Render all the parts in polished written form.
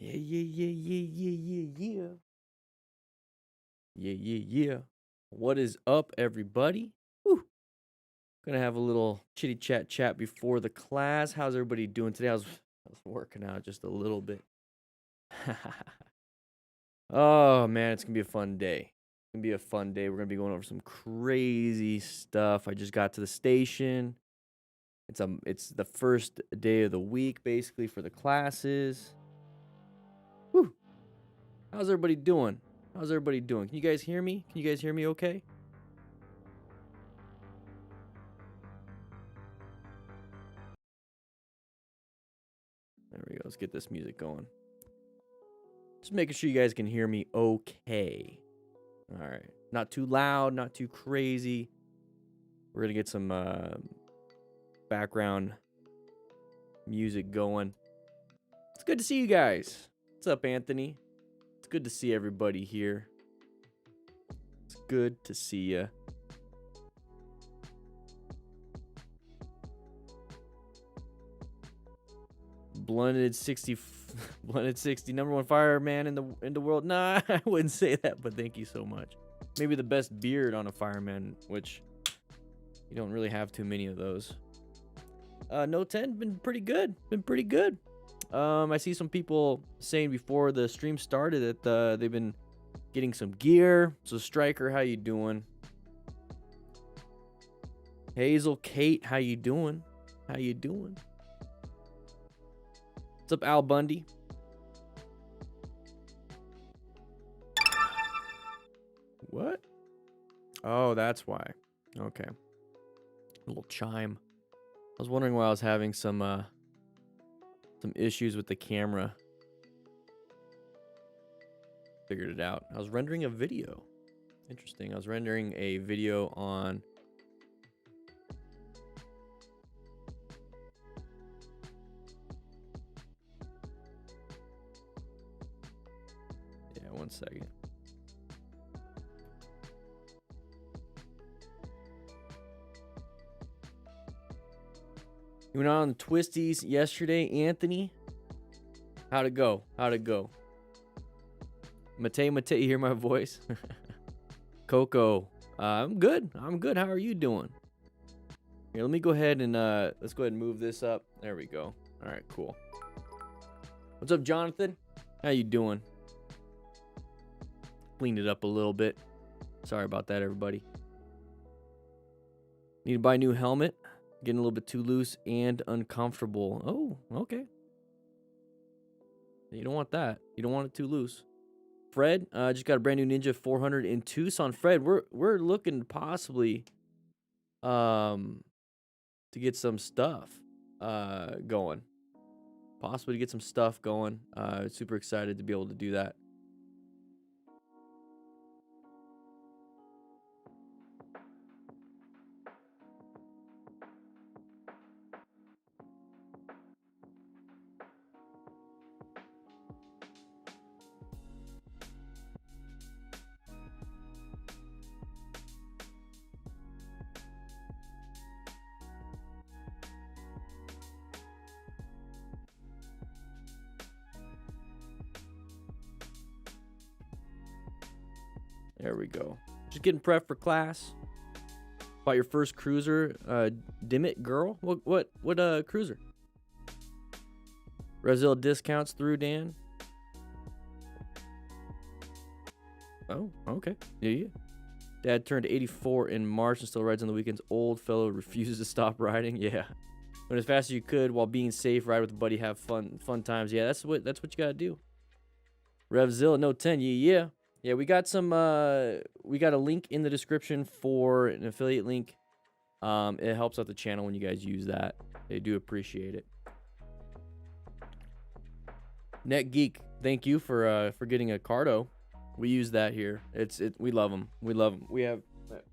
Yeah, yeah, yeah, yeah, yeah, yeah, yeah. Yeah, yeah, yeah. What is up, everybody? Whew. Gonna have a little chitty chat before the class. How's everybody doing today? I was working out just a little bit. Oh man, it's gonna be a fun day. It's gonna be a fun day. We're gonna be going over some crazy stuff. I just got to the station. It's the first day of the week, basically, for the classes. Whew. How's everybody doing? How's everybody doing? Can you guys hear me? Can you guys hear me okay? There we go. Let's get this music going. Just making sure you guys can hear me okay. All right. Not too loud, not too crazy. We're going to get some background music going. It's good to see you guys. What's up, Anthony? It's good to see everybody here. It's good to see you. Blunted 60, number one fireman in the world. Nah, I wouldn't say that, but thank you so much. Maybe the best beard on a fireman, which you don't really have too many of those. No 10 been pretty good. I see some people saying before the stream started that they've been getting some gear. So Striker, how you doing? Hazel, Kate, how you doing? What's up, Al Bundy? What? Oh, that's why. Okay. A little chime. I was wondering why I was having some issues with the camera. Figured it out. I was rendering a video. Interesting. I was rendering a video on one second. You went on the Twisties yesterday, Anthony? How'd it go? Mate, you hear my voice? Coco, I'm good. How are you doing? Here, let me go ahead and let's go ahead and move this up. There we go. All right, cool. What's up, Jonathan? How you doing? Cleaned it up a little bit. Sorry about that, everybody. Need to buy a new helmet. Getting a little bit too loose and uncomfortable. Oh, okay. You don't want that. You don't want it too loose. Fred, just got a brand new Ninja 400 in Tucson. Fred, we're looking possibly to get some stuff going. Possibly to get some stuff going. Super excited to be able to do that. There we go. Just getting prepped for class. About your first cruiser, Dimit girl. What cruiser? Brazil discounts through, Dan. Oh, okay. Yeah. Dad turned 84 in March and still rides on the weekends. Old fellow refuses to stop riding. Yeah. Went as fast as you could while being safe. Ride with a buddy. Have fun times. Yeah, that's what you gotta do. Revzilla, no 10. Yeah. Yeah, we got a link in the description for an affiliate link. It helps out the channel when you guys use that. They do appreciate it. NetGeek, thank you for getting a Cardo. We use that here. We love them. We have got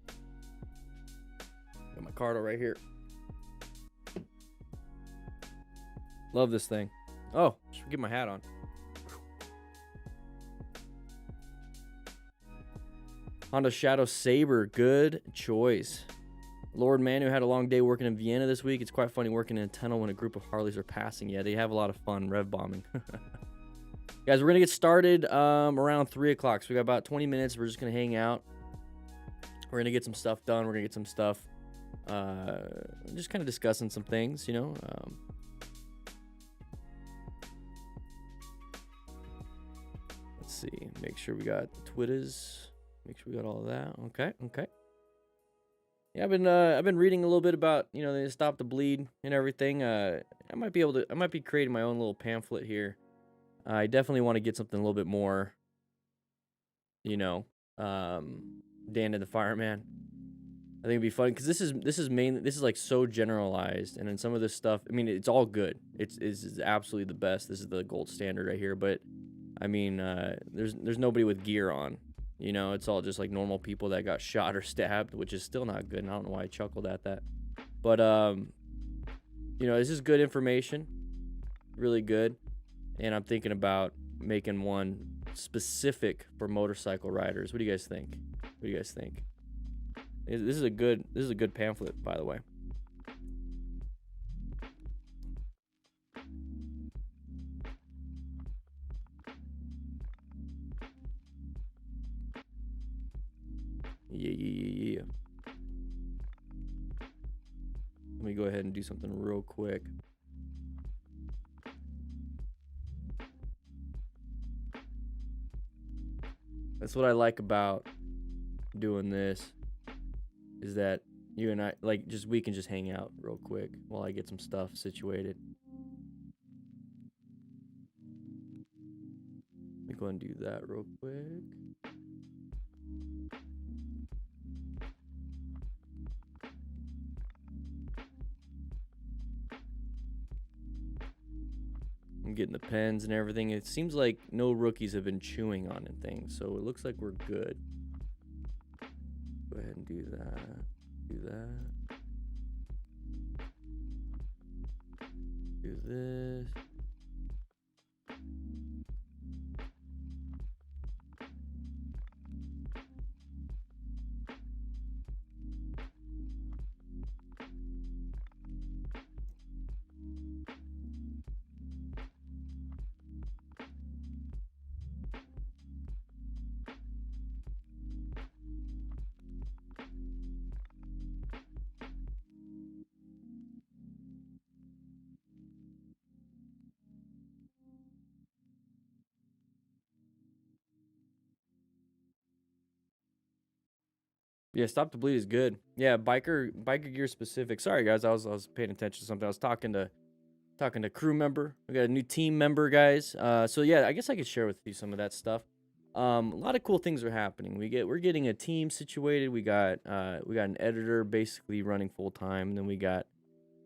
my Cardo right here. Love this thing. Oh, should get my hat on. Honda Shadow Saber, good choice. Lord Manu had a long day working in Vienna this week. It's quite funny working in a tunnel when a group of Harleys are passing. Yeah, they have a lot of fun rev bombing. Guys, we're gonna get started around 3 o'clock. So we got about 20 minutes. We're just gonna hang out. We're gonna get some stuff done. We're gonna get some stuff, just kind of discussing some things, you know. Let's see. Make sure we got the Twitters. Make sure we got all of that. Okay. Yeah, I've been reading a little bit about, you know, the Stop the Bleed and everything. I might be creating my own little pamphlet here. I definitely want to get something a little bit more, you know, Dan and the Fireman. I think it'd be fun because this is like so generalized, and then some of this stuff. I mean, it's all good. It's absolutely the best. This is the gold standard right here. But I mean, there's nobody with gear on. You know, it's all just like normal people that got shot or stabbed, which is still not good. And I don't know why I chuckled at that. But you know, this is good information, really good. And I'm thinking about making one specific for motorcycle riders. What do you guys think? What do you guys think? This is a good pamphlet, by the way. Yeah. Let me go ahead and do something real quick. That's what I like about doing this, is that you and I, like, we can just hang out real quick while I get some stuff situated. Let me go and do that real quick. I'm getting the pens and everything. It seems like no rookies have been chewing on things, so it looks like we're good. Go ahead and do that. Do that. Do this. Yeah, Stop the Bleed is good. Yeah, biker gear specific. Sorry guys, I was paying attention to something. I was talking to crew member. We got a new team member, guys. So yeah, I guess I could share with you some of that stuff. A lot of cool things are happening. We're getting a team situated. We got an editor basically running full time. And then we got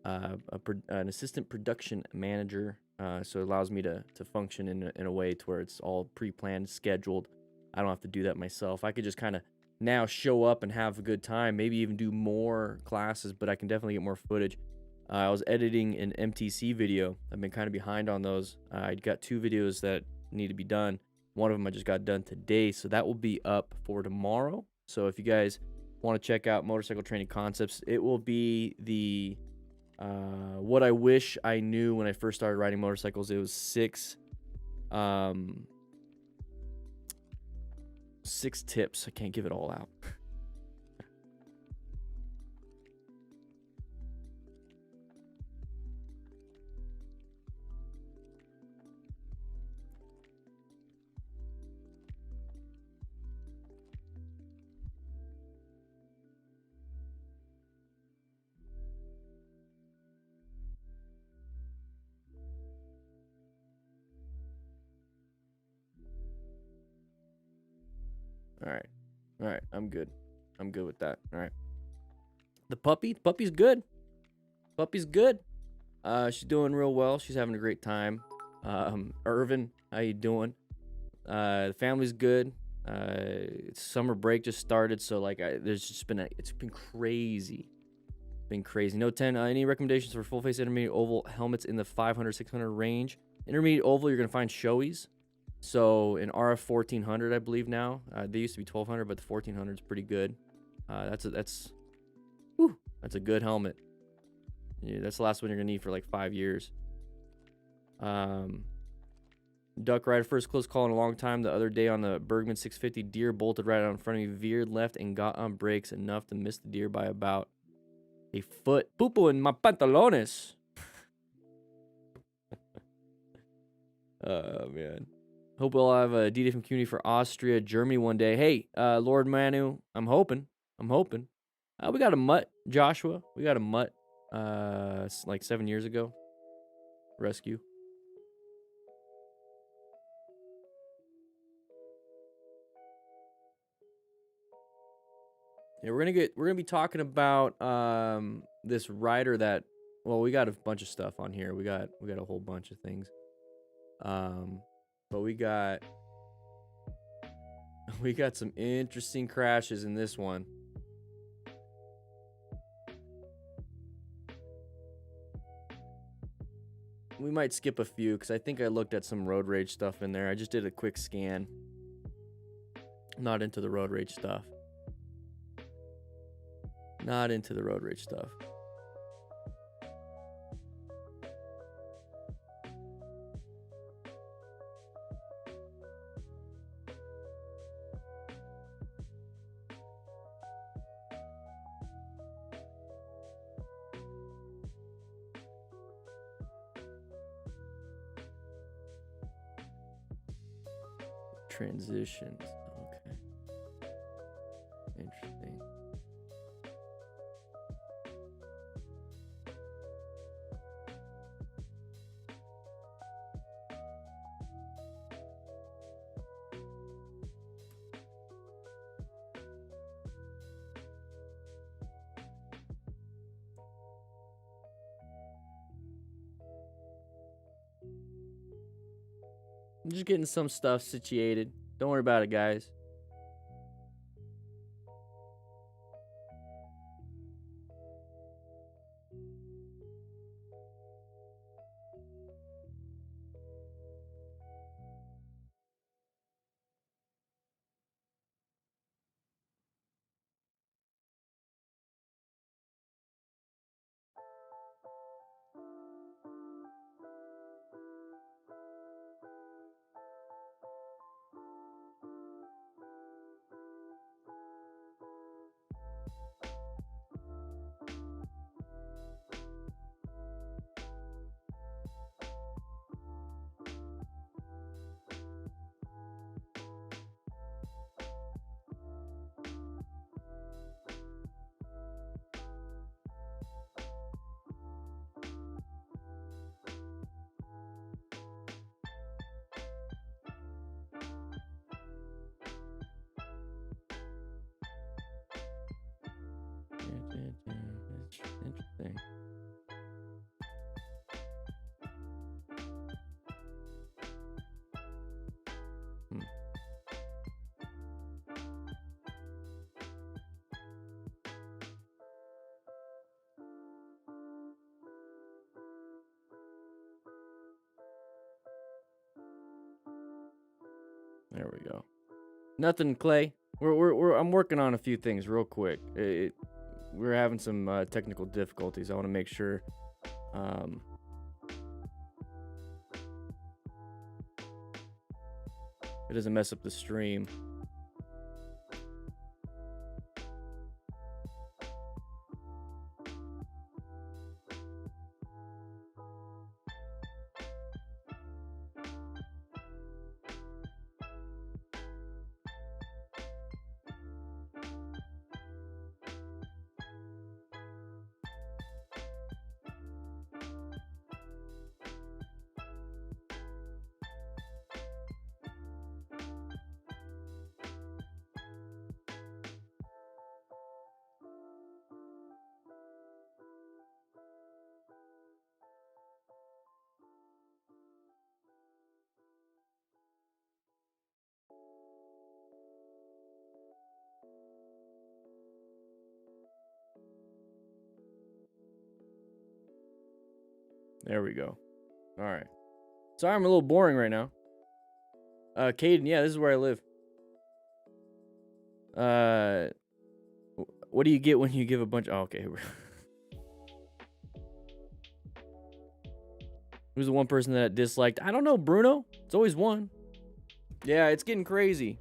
an assistant production manager. So it allows me to function in a way to where it's all pre-planned, scheduled. I don't have to do that myself. I could just kind of now show up and have a good time, maybe even do more classes, but I can definitely get more footage. I was editing an MTC video. I've been kind of behind on those. I got 2 videos that need to be done. One of them I just got done today, so that will be up for tomorrow. So if you guys want to check out Motorcycle Training Concepts, it will be the what I wish I knew when I first started riding motorcycles. It was 6 tips. I can't give it all out. All right, I'm good with that. All right, the puppy's good. Puppy's good. She's doing real well. She's having a great time. Irvin, how you doing? The family's good. It's summer break just started, so like there's just been it's been crazy. No 10. Any recommendations for full face intermediate oval helmets in the 500 600 range? Intermediate oval, you're gonna find Shoeies. So an RF 1400, I believe now. They used to be 1200, but the 1400 is pretty good. That's a good helmet. Yeah, that's the last one you're gonna need for like 5 years. Duck ride, first close call in a long time. The other day on the Bergman 650, deer bolted right out in front of me, veered left and got on brakes enough to miss the deer by about a foot. Pupo in my pantalones. Oh, man. Hope we'll have a D-Day from community for Austria, Germany one day. Hey, Lord Manu, I'm hoping. We got a mutt, Joshua. We got a mutt like 7 years ago. Rescue. Yeah, we're gonna be talking about this rider that, well, we got a bunch of stuff on here. We got a whole bunch of things. But we got some interesting crashes in this one. We might skip a few because I think I looked at some road rage stuff in there. I just did a quick scan. Not into the road rage stuff. Transitions. Okay. Interesting. I'm just getting some stuff situated. Don't worry about it, guys. Interesting. There we go. Nothing, Clay. I'm working on a few things real quick. We're having some technical difficulties. I want to make sure it doesn't mess up the stream. There we go. All right. Sorry, I'm a little boring right now. Caden, yeah, this is where I live. What do you get when you give a bunch? Oh, okay. Who's the one person that disliked? I don't know, Bruno. It's always one. Yeah, it's getting crazy.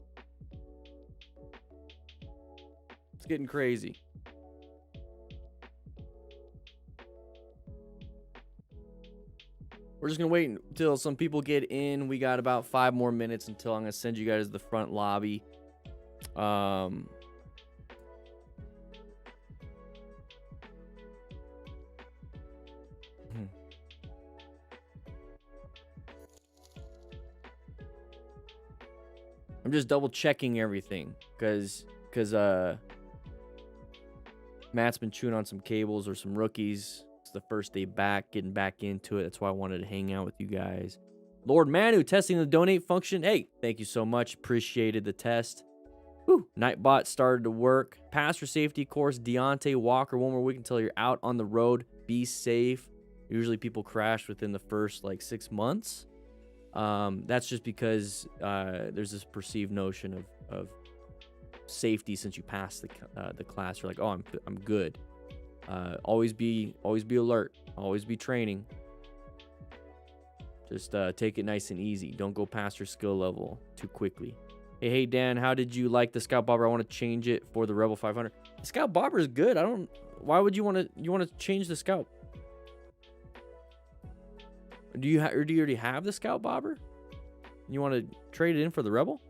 It's getting crazy. We're just going to wait until some people get in. We got about 5 more minutes until I'm going to send you guys to the front lobby. I'm just double checking everything because Matt's been chewing on some cables or some rookies. It's the first day back, getting back into it. That's why I wanted to hang out with you guys. Lord Manu testing the donate function. Hey, thank you so much. Appreciated the test. Whew. Nightbot started to work. Pass for safety course. Deontay Walker. 1 more week until you're out on the road. Be safe. Usually people crash within the first like 6 months. That's just because there's this perceived notion of safety since you passed the class. You're like, oh, I'm good. Always be alert. Always be training. Just take it nice and easy. Don't go past your skill level too quickly. Hey Dan, how did you like the Scout Bobber? I want to change it for the Rebel 500. The Scout Bobber is good. Why would you want to change the Scout? Do you already have the Scout Bobber? You want to trade it in for the Rebel?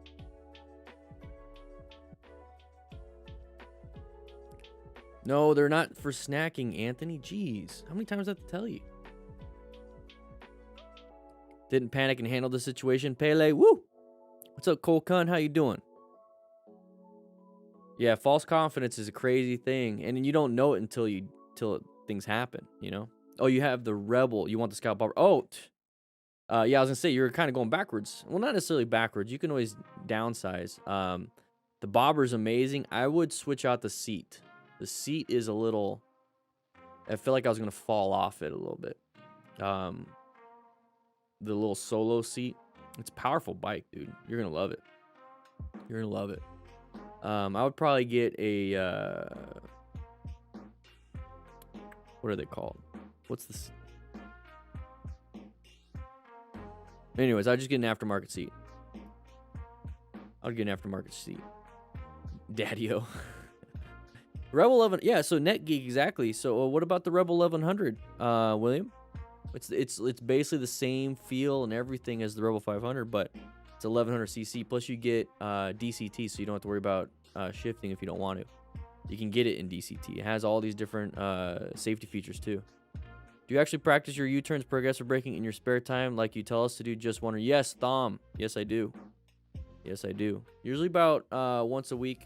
No, they're not for snacking, Anthony. Jeez, how many times do I have to tell you? Didn't panic and handle the situation. Pele, woo! What's up, Cole Kun? How you doing? Yeah, false confidence is a crazy thing, and you don't know it until things happen. You know. Oh, you have the Rebel. You want the Scout Bobber? Oh, yeah. I was gonna say you're kind of going backwards. Well, not necessarily backwards. You can always downsize. The Bobber's amazing. I would switch out the seat. The seat is a little. I feel like I was gonna fall off it a little bit. The little solo seat. It's a powerful bike, dude. You're gonna love it. You're gonna love it. I would probably get a what are they called? What's this? Anyways, I'd just get an aftermarket seat. I'd get an aftermarket seat. Daddy-o. Rebel 11, yeah. So NetGeek, exactly. So what about the Rebel 1100, William? It's basically the same feel and everything as the Rebel 500, but it's 1100cc. Plus you get DCT, so you don't have to worry about shifting if you don't want to. You can get it in DCT. It has all these different safety features too. Do you actually practice your U-turns, progressive braking in your spare time like you tell us to do? Just wonder. Yes, Thom. Yes, I do. Yes, I do. Usually about once a week.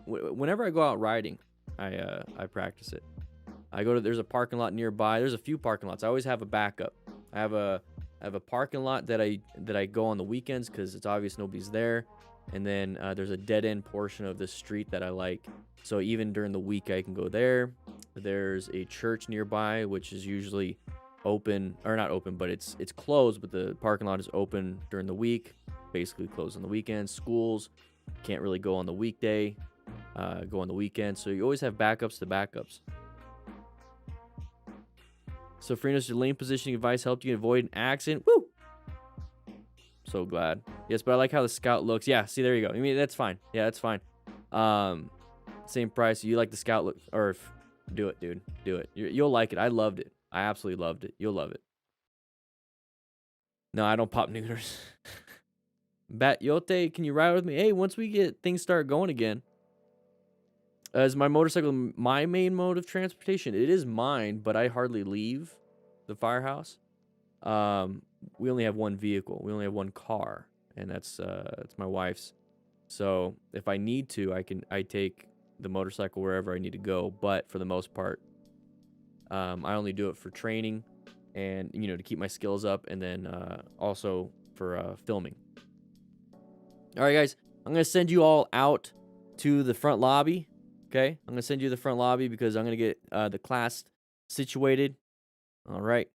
Whenever I go out riding, I practice it. There's a parking lot nearby. There's a few parking lots. I always have a backup. I have a parking lot that I go on the weekends because it's obvious nobody's there. And then there's a dead end portion of the street that I like. So even during the week, I can go there. There's a church nearby, which is usually open, or not open, but it's closed, but the parking lot is open during the week, basically closed on the weekends. Schools can't really go on the weekday, go on the weekend. So you always have backups to backups. So Frinos, your lane positioning advice helped you avoid an accident. Woo! So glad. Yes, but I like how the Scout looks. Yeah, see, there you go. I mean, that's fine. Yeah, that's fine. Same price. You like the Scout look, or do it, dude. Do it. You'll like it. I loved it. I absolutely loved it. You'll love it. No, I don't pop neuters. Bat Yote, can you ride with me? Hey, once we get things start going again. Is my motorcycle my main mode of transportation? It is mine, but I hardly leave the firehouse. We only have one vehicle. We only have one car, and that's my wife's. So if I need to, I take the motorcycle wherever I need to go. But for the most part, I only do it for training and to keep my skills up, and then also for filming. All right, guys, I'm gonna send you all out to the front lobby. Okay, I'm gonna send you to the front lobby because I'm gonna get the class situated. All right.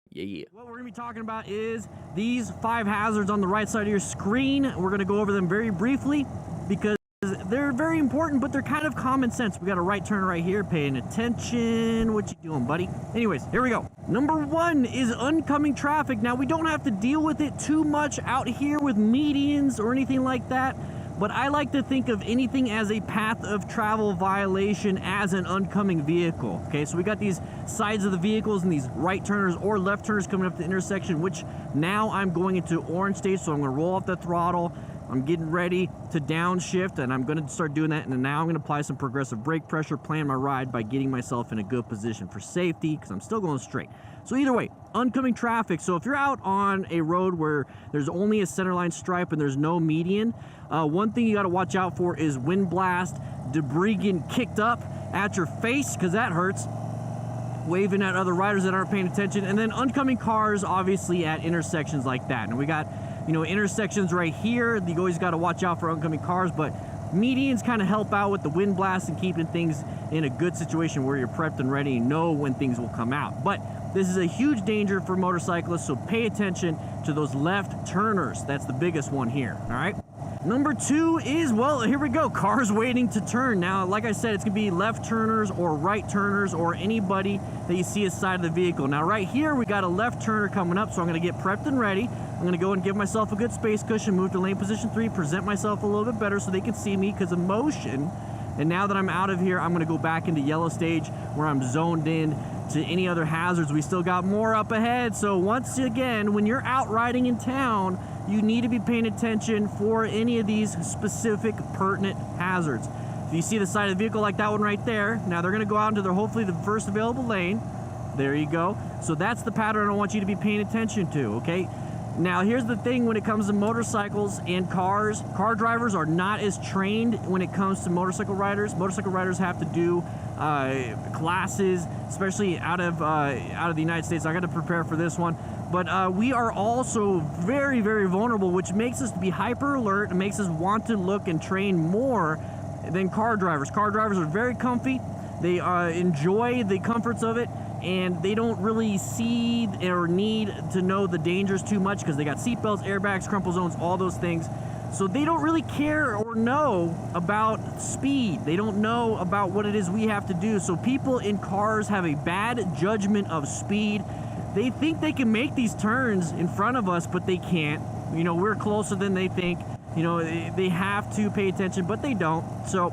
Yeah. What we're gonna be talking about is these 5 hazards on the right side of your screen. We're gonna go over them very briefly because They're very important, but they're kind of common sense. We got a right turn right here, paying attention. What you doing, buddy? Anyways, here we go. Number 1 is oncoming traffic. Now, we don't have to deal with it too much out here with medians or anything like that, but I like to think of anything as a path of travel violation as an oncoming vehicle. Okay, so we got these sides of the vehicles and these right turners or left turners coming up the intersection, which now I'm going into orange stage, so I'm going to roll off the throttle. I'm getting ready to downshift, and I'm going to start doing that, and now I'm going to apply some progressive brake pressure, plan my ride by getting myself in a good position for safety, because I'm still going straight. So either way, oncoming traffic. So if you're out on a road where there's only a centerline stripe and there's no median, one thing you got to watch out for is wind blast, debris getting kicked up at your face, because that hurts, waving at other riders that aren't paying attention, and then oncoming cars, obviously, at intersections like that. And we got, you know, intersections right here. You always got to watch out for oncoming cars, but medians kind of help out with the wind blast and keeping things in a good situation where you're prepped and ready and know when things will come out. But this is a huge danger for motorcyclists, so pay attention to those left turners. That's the biggest one here, all right? Number 2 is, well, here we go, cars waiting to turn. Now, like I said, it's gonna be left turners or right turners or anybody that you see aside of the vehicle. Now, right here, we got a left turner coming up, so I'm gonna get prepped and ready. I'm gonna go and give myself a good space cushion, move to lane position 3, present myself a little bit better so they can see me because of motion. And now that I'm out of here, I'm gonna go back into yellow stage where I'm zoned in to any other hazards. We still got more up ahead. So once again, when you're out riding in town, you need to be paying attention for any of these specific pertinent hazards. If you see the side of the vehicle like that one right there, now they're gonna go out into their, hopefully, the first available lane. There you go. So that's the pattern I want you to be paying attention to, okay? Now, here's the thing when it comes to motorcycles and cars. Car drivers are not as trained when it comes to motorcycle riders. Motorcycle riders have to do classes, especially out of the United States. I got to prepare for this one. But we are also very, very vulnerable, which makes us be hyper alert and makes us want to look and train more than car drivers. Car drivers are very comfy. They enjoy the comforts of it, and they don't really see or need to know the dangers too much because they got seatbelts, airbags, crumple zones, all those things. So they don't really care or know about speed. They don't know about what it is we have to do. So people in cars have a bad judgment of speed. They think they can make these turns in front of us, but they can't. You know, we're closer than they think. You know, they have to pay attention, but they don't. So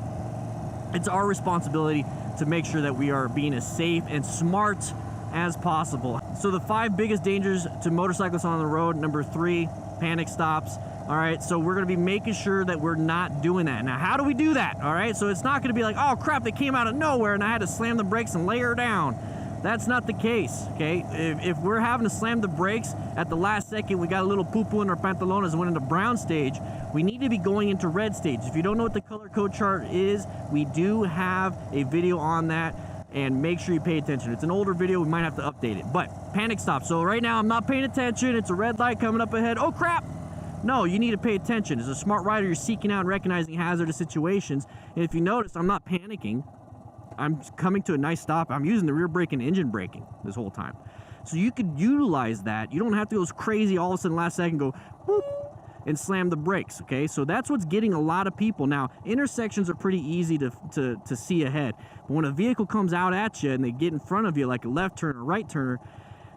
it's our responsibility to make sure that we are being as safe and smart as possible. So the 5 biggest dangers to motorcyclists on the road, number 3, panic stops. All right, so we're gonna be making sure that we're not doing that. Now, how do we do that? All right, so it's not gonna be like, oh crap, they came out of nowhere and I had to slam the brakes and lay her down. That's not the case, okay? If we're having to slam the brakes at the last second, we got a little poo-poo in our pantalones and went into brown stage, we need to be going into red stage. If you don't know what the color code chart is, we do have a video on that, and make sure you pay attention. It's an older video, we might have to update it. But panic stop. So right now I'm not paying attention, it's a red light coming up ahead. Oh crap! No, you need to pay attention. As a smart rider, you're seeking out and recognizing hazardous situations. And if you notice, I'm not panicking. I'm coming to a nice stop. I'm using the rear brake and engine braking this whole time. So you could utilize that. You don't have to go crazy all of a sudden last second go whoop and slam the brakes, okay? So that's what's getting a lot of people. Now, intersections are pretty easy to see ahead. But when a vehicle comes out at you and they get in front of you like a left turn or right turner,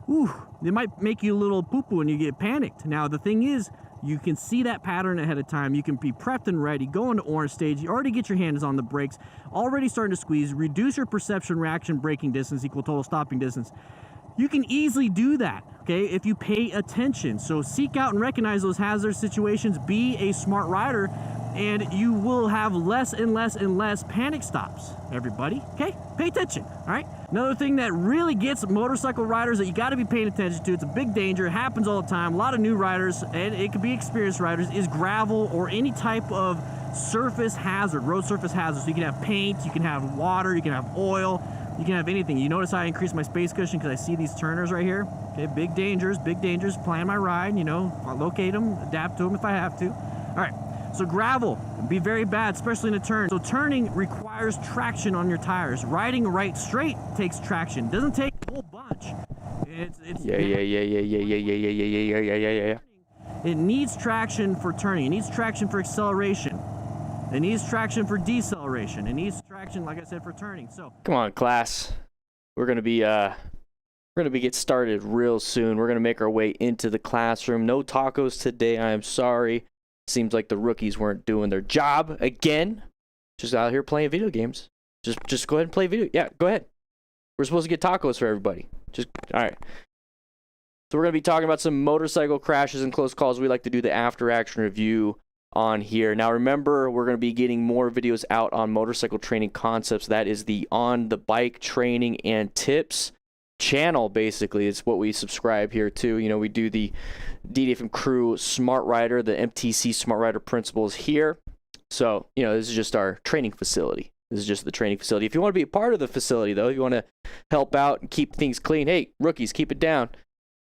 ooh, they might make you a little poo-poo and you get panicked. Now, the thing is, you can see that pattern ahead of time. You can be prepped and ready, go into orange stage. You already get your hands on the brakes, already starting to squeeze, reduce your perception reaction braking distance equal total stopping distance. You can easily do that, okay, if you pay attention. So seek out and recognize those hazardous situations, be a smart rider, and you will have less and less and less panic stops, everybody, okay? Pay attention, all right? Another thing that really gets motorcycle riders that you gotta be paying attention to, it's a big danger, it happens all the time, a lot of new riders, and it could be experienced riders, is gravel or any type of surface hazard, road surface hazard. So you can have paint, you can have water, you can have oil, you can have anything. You notice how I increased my space cushion because I see these turners right here? Okay, big dangers, plan my ride, you know, I'll locate them, adapt to them if I have to. All right. So gravel can be very bad, especially in a turn. So turning requires traction on your tires. Riding right straight takes traction. It doesn't take a whole bunch. It needs traction for turning. It needs traction for acceleration. It needs traction for deceleration. It needs traction, like I said, for turning. So come on, class. We're gonna be get started real soon. We're gonna make our way into the classroom. No tacos today. I am sorry. Seems like the rookies weren't doing their job again. Just out here playing video games. Just go ahead and play video. Yeah, go ahead. We're supposed to get tacos for everybody. Just all right. So we're gonna be talking about some motorcycle crashes and close calls. We like to do the after action review on here. Now remember, we're going to be getting more videos out on motorcycle training concepts. That is the On the Bike Training and Tips channel. Basically, it's what we subscribe here to. You know, we do the DDFM Crew Smart Rider, the MTC Smart Rider principles here. So, you know, this is just our training facility. This is just the training facility. If you want to be a part of the facility, though, if you want to help out and keep things clean, hey, rookies, keep it down.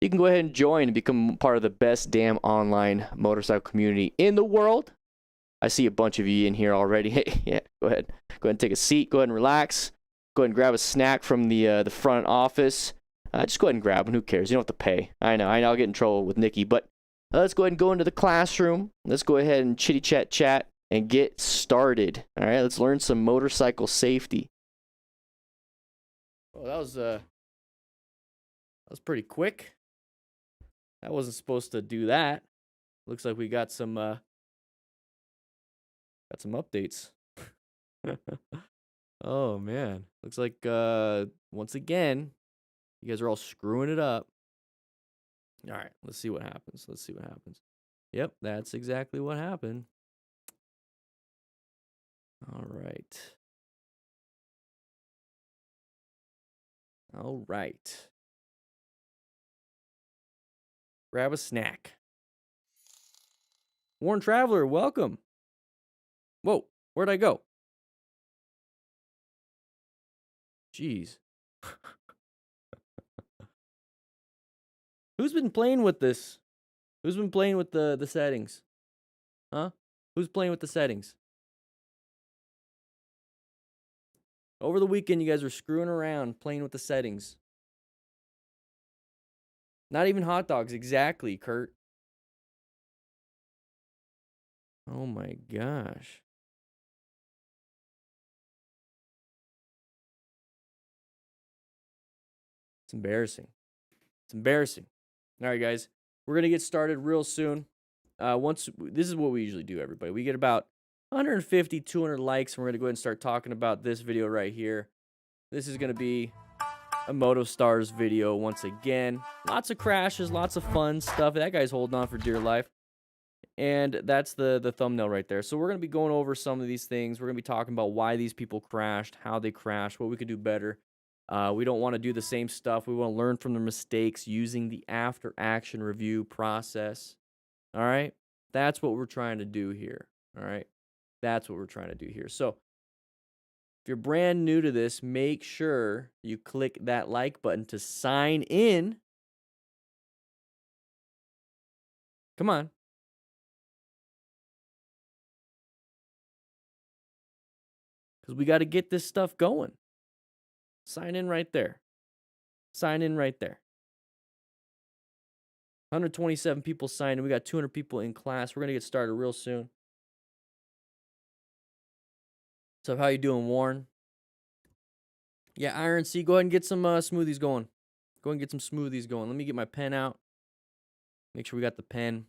You can go ahead and join and become part of the best damn online motorcycle community in the world. I see a bunch of you in here already. Hey, yeah, go ahead. Go ahead and take a seat. Go ahead and relax. Go ahead and grab a snack from the front office. Just go ahead and grab one. Who cares? You don't have to pay. I know I'll get in trouble with Nikki. But let's go ahead and go into the classroom. Let's go ahead and chitty chat and get started. All right, let's learn some motorcycle safety. Oh, that was pretty quick. That wasn't supposed to do that. Looks like we got some updates. Oh man. Looks like once again, you guys are all screwing it up. All right, let's see what happens. Yep, that's exactly what happened. All right. Grab a snack. Warren Traveler, welcome. Whoa, where'd I go? Jeez. Who's been playing with this? Who's been playing with the settings? Huh? Who's playing with the settings? Over the weekend, you guys were screwing around, playing with the settings. Not even hot dogs, exactly, Kurt. Oh my gosh. It's embarrassing. All right, guys. We're going to get started real soon. This is what we usually do, everybody. We get about 150, 200 likes, and we're going to go ahead and start talking about this video right here. This is going to be a Motostars video once again. Lots of crashes, lots of fun stuff. That guy's holding on for dear life. And that's the thumbnail right there. So we're going to be going over some of these things. We're going to be talking about why these people crashed, how they crashed, what we could do better. We don't want to do the same stuff. We want to learn from their mistakes using the after action review process. All right? That's what we're trying to do here. All right? That's what we're trying to do here. So if you're brand new to this, make sure you click that like button to sign in. Come on. Because we got to get this stuff going. Sign in right there. 127 people signed in. We got 200 people in class. We're going to get started real soon. So how you doing, Warren? Yeah, Iron C, go ahead and get some smoothies going. Let me get my pen out. Make sure we got the pen.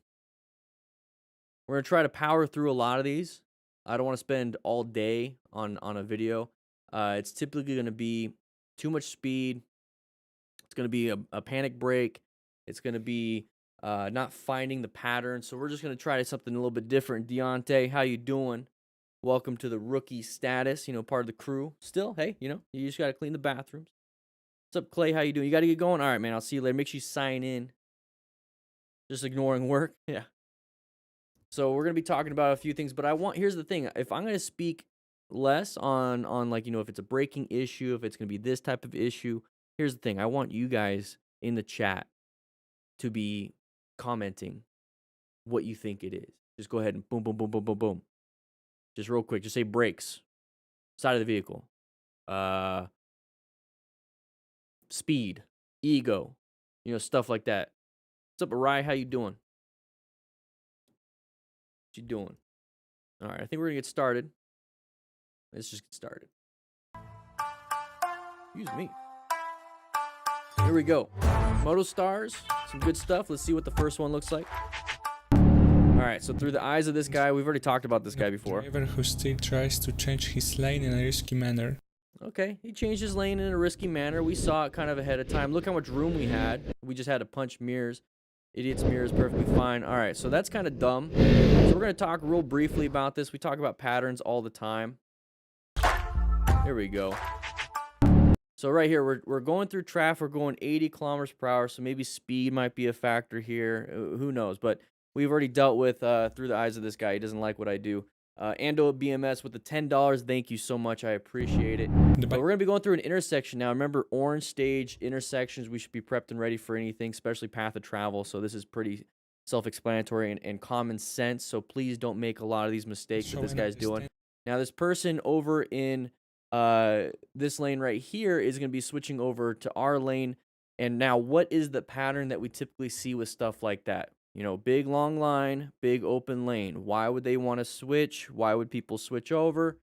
We're going to try to power through a lot of these. I don't want to spend all day on a video. It's typically going to be too much speed. It's going to be a panic break. It's going to be not finding the pattern. So we're just going to try something a little bit different. Deontay, how you doing? Welcome to the rookie status, part of the crew. Still, hey, you just got to clean the bathrooms. What's up, Clay? How you doing? You got to get going? All right, man. I'll see you later. Make sure you sign in. Just ignoring work. Yeah. So we're going to be talking about a few things, but here's the thing. If I'm going to speak less on like, if it's a breaking issue, if it's going to be this type of issue, here's the thing. I want you guys in the chat to be commenting what you think it is. Just go ahead and boom, boom, boom, boom, boom, boom. Just real quick. Just say brakes. Side of the vehicle. Speed. Ego. Stuff like that. What's up, Arai? How you doing? What you doing? All right, I think we're gonna get started. Let's just get started. Excuse me. Here we go. Motostars, some good stuff. Let's see what the first one looks like. All right, so through the eyes of this guy, we've already talked about this guy before. Driver who still tries to change his lane in a risky manner. Okay, he changed his lane in a risky manner. We saw it kind of ahead of time. Look how much room we had. We just had to punch mirrors. Idiot's mirror is perfectly fine. All right, so that's kind of dumb. So we're going to talk real briefly about this. We talk about patterns all the time. Here we go. So right here, we're going through traffic. We're going 80 kilometers per hour, so maybe speed might be a factor here. Who knows? But we've already dealt with through the eyes of this guy. He doesn't like what I do. Ando BMS with the $10. Thank you so much. I appreciate it. But we're going to be going through an intersection now. Remember, orange stage intersections, we should be prepped and ready for anything, especially path of travel. So this is pretty self-explanatory and common sense. So please don't make a lot of these mistakes that this guy's doing. Now, this person over in this lane right here is going to be switching over to our lane. And now, what is the pattern that we typically see with stuff like that? You know, big long line, big open lane. Why would they want to switch? Why would people switch over?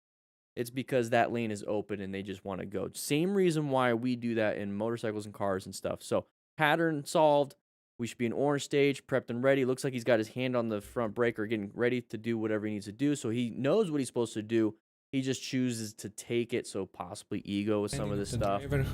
It's because that lane is open and they just want to go. Same reason why we do that in motorcycles and cars and stuff. So pattern solved. We should be in orange stage, prepped and ready. Looks like he's got his hand on the front breaker, getting ready to do whatever he needs to do. So he knows what he's supposed to do. He just chooses to take it, so possibly ego with some of this stuff. And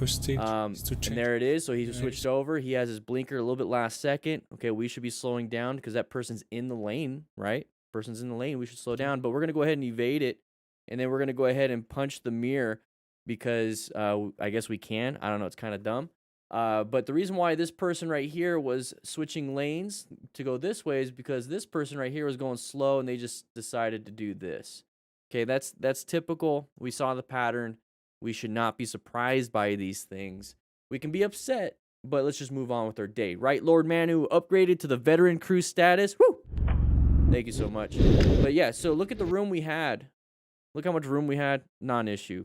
there it is. So he switched over. He has his blinker a little bit last second. Okay, we should be slowing down because that person's in the lane, right? Person's in the lane. We should slow down. But we're going to go ahead and evade it. And then we're going to go ahead and punch the mirror because I guess we can. I don't know. It's kind of dumb. But the reason why this person right here was switching lanes to go this way is because this person right here was going slow and they just decided to do this. Okay, that's typical. We saw the pattern. We should not be surprised by these things. We can be upset, but let's just move on with our day. Right, Lord Manu upgraded to the veteran crew status. Woo! Thank you so much. But yeah, so look at the room we had. Look how much room we had. Non-issue.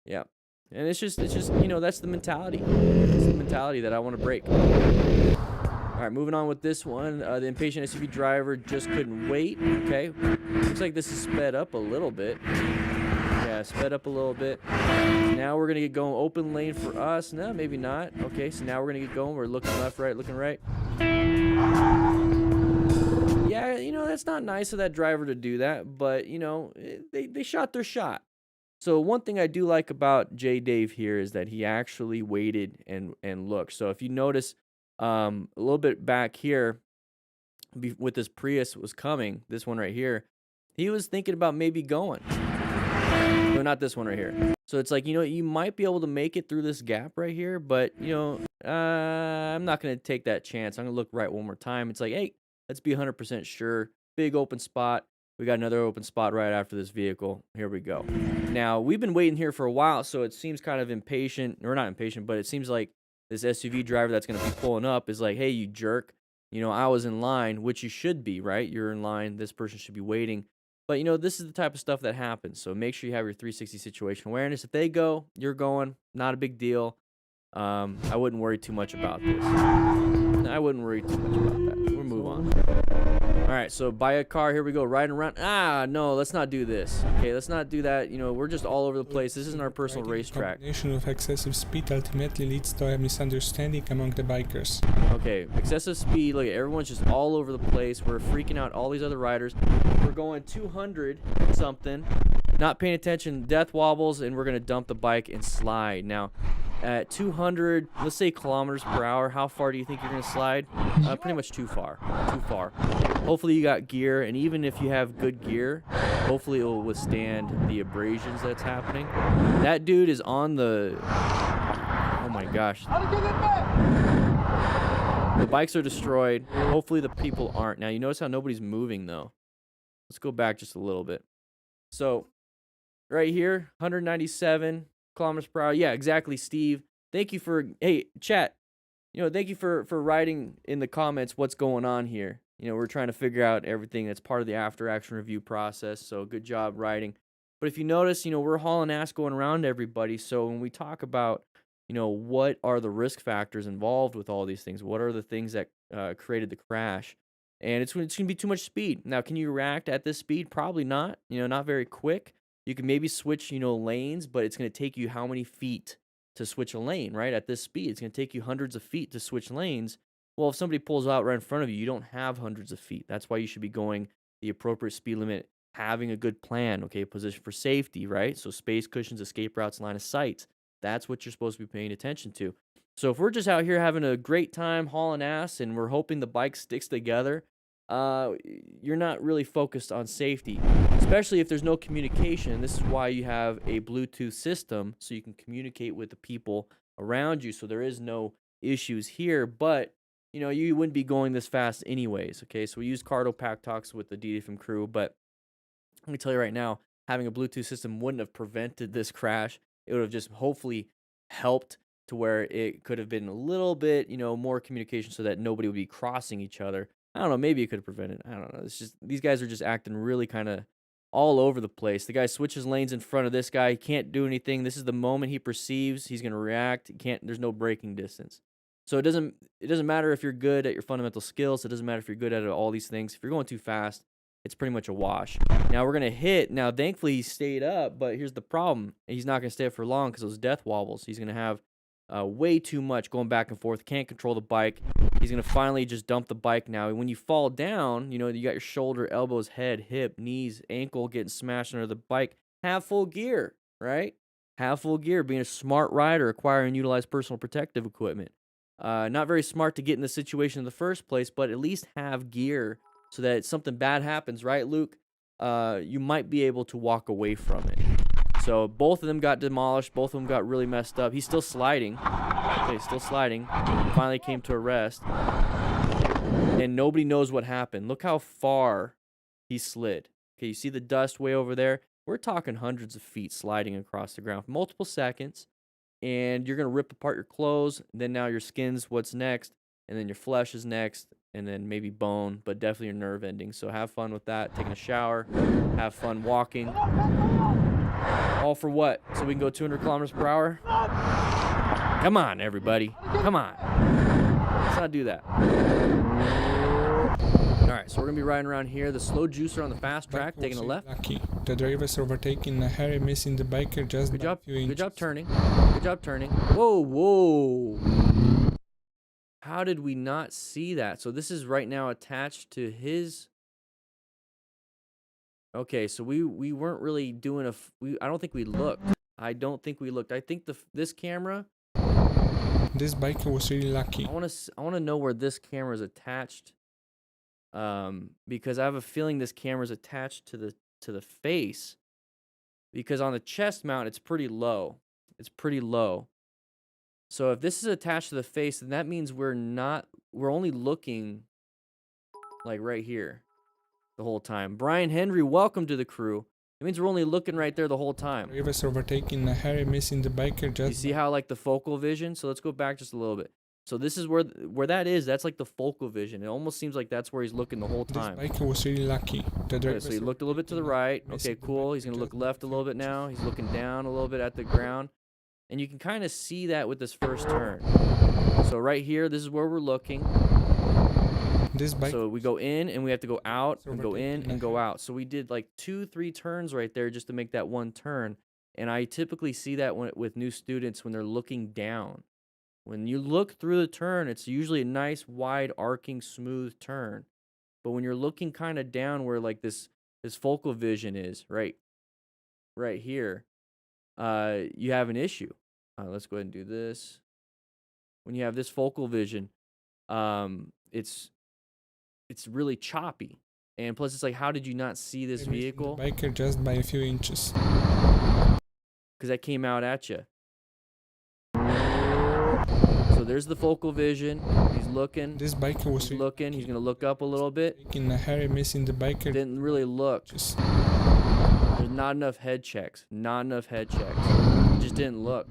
Yeah. And it's just, you know, that's the mentality. It's the mentality that I want to break. All right, moving on with this one. The impatient SUV driver just couldn't wait. Okay, looks like this is sped up a little bit. Yeah, sped up a little bit. Now we're gonna get going. Open lane for us. No, maybe not. Okay, so now we're gonna get going. We're looking left, right, looking right. Yeah, you know, that's not nice of that driver to do that, but you know, they shot their shot. So one thing I do like about J Dave here is that he actually waited and looked. So if you notice, a little bit back here, with this Prius was coming, this one right here, he was thinking about maybe going. No, not this one right here. So it's like, you know, you might be able to make it through this gap right here, but, you know, I'm not going to take that chance. I'm going to look right one more time. It's like, hey, let's be 100% sure. Big open spot. We got another open spot right after this vehicle. Here we go. Now, we've been waiting here for a while, so it seems kind of impatient. Or not impatient, but it seems like this SUV driver that's going to be pulling up is like, hey, you jerk. You know, I was in line, which you should be, right? You're in line. This person should be waiting. But, you know, this is the type of stuff that happens. So make sure you have your 360 situational awareness. If they go, you're going. Not a big deal. I wouldn't worry too much about this. I wouldn't worry too much about that. We'll move on. All right, so buy a car. Here we go. Riding around. Ah, no, let's not do this. Okay, let's not do that. You know, we're just all over the place. This isn't our personal racetrack. Combination of excessive speed ultimately leads to a misunderstanding among the bikers. Okay, excessive speed. Look, everyone's just all over the place. We're freaking out all these other riders. We're going 200 something, not paying attention, death wobbles, and we're going to dump the bike and slide. Now, at 200, let's say kilometers per hour, how far do you think you're going to slide? Pretty much too far. Too far. Hopefully you got gear, and even if you have good gear, hopefully it will withstand the abrasions that's happening. That dude is on the... Oh my gosh. The bikes are destroyed. Hopefully the people aren't. Now, you notice how nobody's moving, though. Let's go back just a little bit. So, right here, 197 kilometers per hour. Yeah, exactly, Steve. Thank you for... Hey, chat. You know, thank you for writing in the comments what's going on here. You know, we're trying to figure out everything that's part of the after-action review process, so good job writing. But if you notice, you know, we're hauling ass going around everybody, so when we talk about, you know, what are the risk factors involved with all these things, what are the things that created the crash, and it's going to be too much speed. Now, can you react at this speed? Probably not. Not very quick. You can maybe switch, lanes, but it's going to take you how many feet to switch a lane, right? At this speed, it's going to take you hundreds of feet to switch lanes. Well, if somebody pulls out right in front of you, you don't have hundreds of feet. That's why you should be going the appropriate speed limit, having a good plan, okay? Position for safety, right? So space cushions, escape routes, line of sight. That's what you're supposed to be paying attention to. So if we're just out here having a great time hauling ass and we're hoping the bike sticks together, you're not really focused on safety, especially if there's no communication. This is why you have a Bluetooth system, so you can communicate with the people around you, so there is no issues here. But you wouldn't be going this fast anyways, okay? So we use Cardo Pack Talks with the DDFM crew, but let me tell you right now, having a Bluetooth system wouldn't have prevented this crash. It would have just hopefully helped to where it could have been a little bit, more communication so that nobody would be crossing each other. I don't know. Maybe it could have prevented. I don't know. It's just these guys are just acting really kind of all over the place. The guy switches lanes in front of this guy. He can't do anything. This is the moment he perceives he's going to react. He can't. There's no braking distance. So it doesn't matter if you're good at your fundamental skills. It doesn't matter if you're good at all these things. If you're going too fast, it's pretty much a wash. Now we're going to hit. Now, thankfully, he stayed up, but here's the problem. He's not going to stay up for long because those death wobbles. He's going to have way too much going back and forth. Can't control the bike. He's going to finally just dump the bike now. When you fall down, you got your shoulder, elbows, head, hip, knees, ankle getting smashed under the bike. Have full gear, right? Have full gear. Being a smart rider, acquire and utilize personal protective equipment. Not very smart to get in the situation in the first place, but at least have gear so that if something bad happens, right, Luke? You might be able to walk away from it. So both of them got demolished. Both of them got really messed up. He's still sliding. Okay, still sliding. Finally came to a rest. And nobody knows what happened. Look how far he slid. Okay, you see the dust way over there? We're talking hundreds of feet sliding across the ground for multiple seconds. And you're going to rip apart your clothes. Then now your skin's what's next. And then your flesh is next. And then maybe bone, but definitely your nerve ending. So have fun with that. Taking a shower. Have fun walking. All for what? So we can go 200 kilometers per hour? Come on, everybody. Come on. Let's not do that. All right, so we're going to be riding around here. The slow juicer on the fast track, taking a left. Lucky. The driver's overtaking a Harry, missing the biker just Good by job. a few inches. Good job turning. Good job turning. Whoa, whoa. How did we not see that? So this is right now attached to his... Okay, so we weren't really doing I don't think we looked. I don't think we looked. I think this camera... This biker was really lucky. I want to know where this camera is attached. Because I have a feeling this camera is attached to the face. Because on the chest mount, it's pretty low. It's pretty low. So if this is attached to the face, then that means we're only looking like right here the whole time. Brian Henry, welcome to the crew. It means we're only looking right there the whole time. Drivers overtaking a Harry, missing the biker just... You see how like the focal vision? So let's go back just a little bit. So this is where that is. That's like the focal vision. It almost seems like that's where he's looking the whole time. This biker was really lucky. Okay, so he looked a little bit to the right. Okay, cool. He's going to look left a little bit now. He's looking down a little bit at the ground. And you can kind of see that with this first turn. So right here, this is where we're looking. So we go in and we have to go out and go in and go out. So we did like 2-3 turns right there just to make that one turn. And I typically see that with new students when they're looking down. When you look through the turn, it's usually a nice, wide, arcing, smooth turn. But when you're looking kind of down where like this focal vision is, right here, you have an issue. Let's go ahead and do this. When you have this focal vision, it's really choppy. And plus, it's like, how did you not see this vehicle? The biker just by a few inches. Because that came out at you. So there's the focal vision. He's looking. This biker was looking. He's gonna look up a little bit. In a Harry, missing the biker. Didn't really look. There's not enough head checks. Not enough head checks. He just didn't look.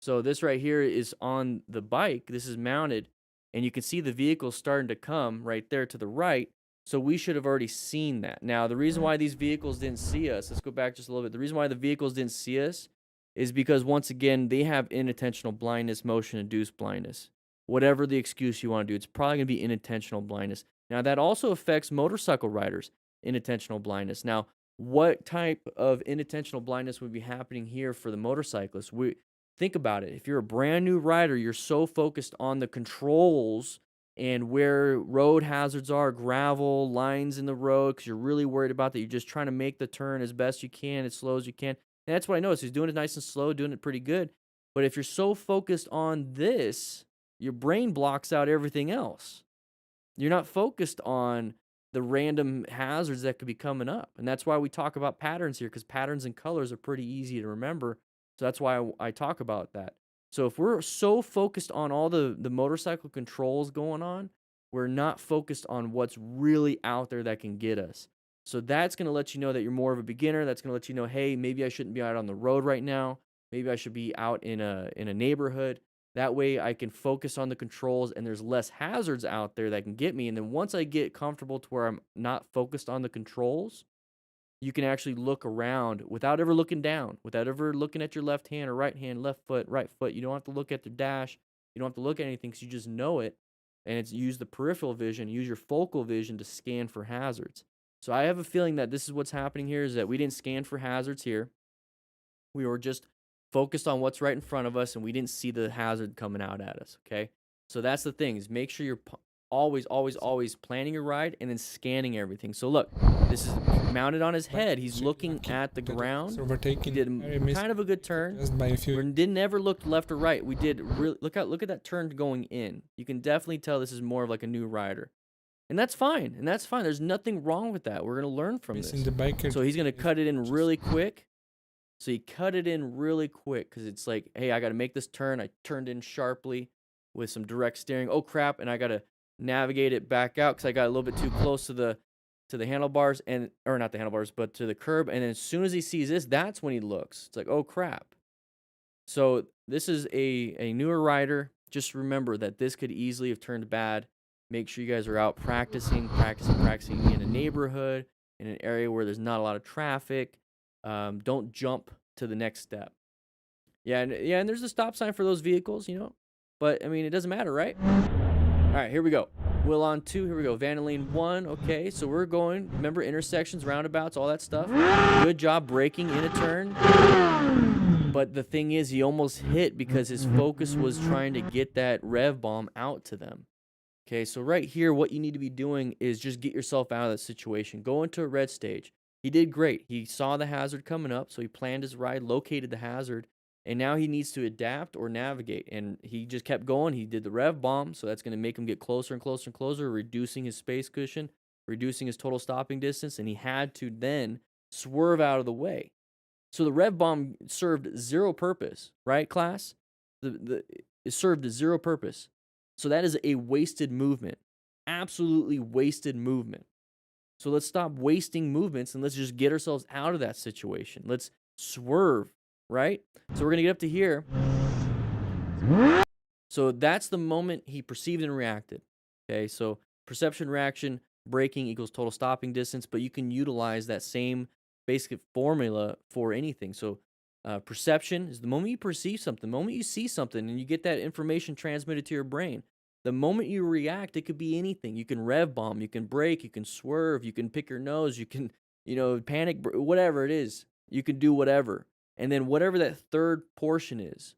So this right here is on the bike. This is mounted, and you can see the vehicle starting to come right there to the right. So we should have already seen that. Now, the reason why these vehicles didn't see us, let's go back just a little bit. The reason why the vehicles didn't see us is because, once again, they have inattentional blindness, motion-induced blindness. Whatever the excuse you want to do, it's probably going to be inattentional blindness. Now, that also affects motorcycle riders, inattentional blindness. Now, what type of inattentional blindness would be happening here for the motorcyclist? Think about it. If you're a brand new rider, you're so focused on the controls and where road hazards are, gravel, lines in the road, because you're really worried about that. You're just trying to make the turn as best you can, as slow as you can. And that's what I noticed. He's doing it nice and slow, doing it pretty good. But if you're so focused on this, your brain blocks out everything else. You're not focused on the random hazards that could be coming up. And that's why we talk about patterns here, because patterns and colors are pretty easy to remember. So that's why I talk about that. So if we're so focused on all the motorcycle controls going on, we're not focused on what's really out there that can get us. So that's going to let you know that you're more of a beginner. That's going to let you know, hey, maybe I shouldn't be out on the road right now. Maybe I should be out in a neighborhood. That way I can focus on the controls and there's less hazards out there that can get me. And then once I get comfortable to where I'm not focused on the controls, you can actually look around without ever looking down, without ever looking at your left hand or right hand, left foot, right foot. You don't have to look at the dash. You don't have to look at anything because you just know it. And it's use the peripheral vision, use your focal vision to scan for hazards. So I have a feeling that this is what's happening here is that we didn't scan for hazards here. We were just focused on what's right in front of us and we didn't see the hazard coming out at us, okay? So that's the thing is make sure you're always planning your ride and then scanning everything. So look, this is mounted on his head. He's looking at the ground. He did kind of a good turn. We didn't ever look left or right. We did really look at that turn going in. You can definitely tell this is more of like a new rider. And that's fine. There's nothing wrong with that. We're going to learn from this. So he's going to cut it in really quick. So he cut it in really quick because it's like, hey, I got to make this turn. I turned in sharply with some direct steering. Oh, crap. And I got to navigate it back out because I got a little bit too close to the handlebars or not the handlebars, but to the curb. And then as soon as he sees this, that's when he looks. It's like, oh, crap. So this is a newer rider. Just remember that this could easily have turned bad. Make sure you guys are out practicing in a neighborhood, in an area where there's not a lot of traffic. Don't jump to the next step. And there's a stop sign for those vehicles, but I mean, it doesn't matter, right? All right, here we go. Wheel on 2, here we go. Van lane 1, okay, so we're going, remember intersections, roundabouts, all that stuff. Good job braking in a turn. But the thing is, he almost hit because his focus was trying to get that rev bomb out to them. Okay, so right here, what you need to be doing is just get yourself out of that situation. Go into a red stage. He did great. He saw the hazard coming up, so he planned his ride, located the hazard, and now he needs to adapt or navigate. And he just kept going. He did the rev bomb, so that's going to make him get closer and closer and closer, reducing his space cushion, reducing his total stopping distance, and he had to then swerve out of the way. So the rev bomb served zero purpose, right, class? It served zero purpose. So that is a wasted movement, absolutely wasted movement. So let's stop wasting movements and let's just get ourselves out of that situation. Let's swerve, right? So we're going to get up to here. So that's the moment he perceived and reacted. Okay, so perception, reaction, braking equals total stopping distance, but you can utilize that same basic formula for anything. So perception is the moment you perceive something, the moment you see something and you get that information transmitted to your brain. The moment you react, it could be anything. You can rev bomb, you can brake, you can swerve, you can pick your nose, you can, panic, whatever it is. You can do whatever. And then whatever that third portion is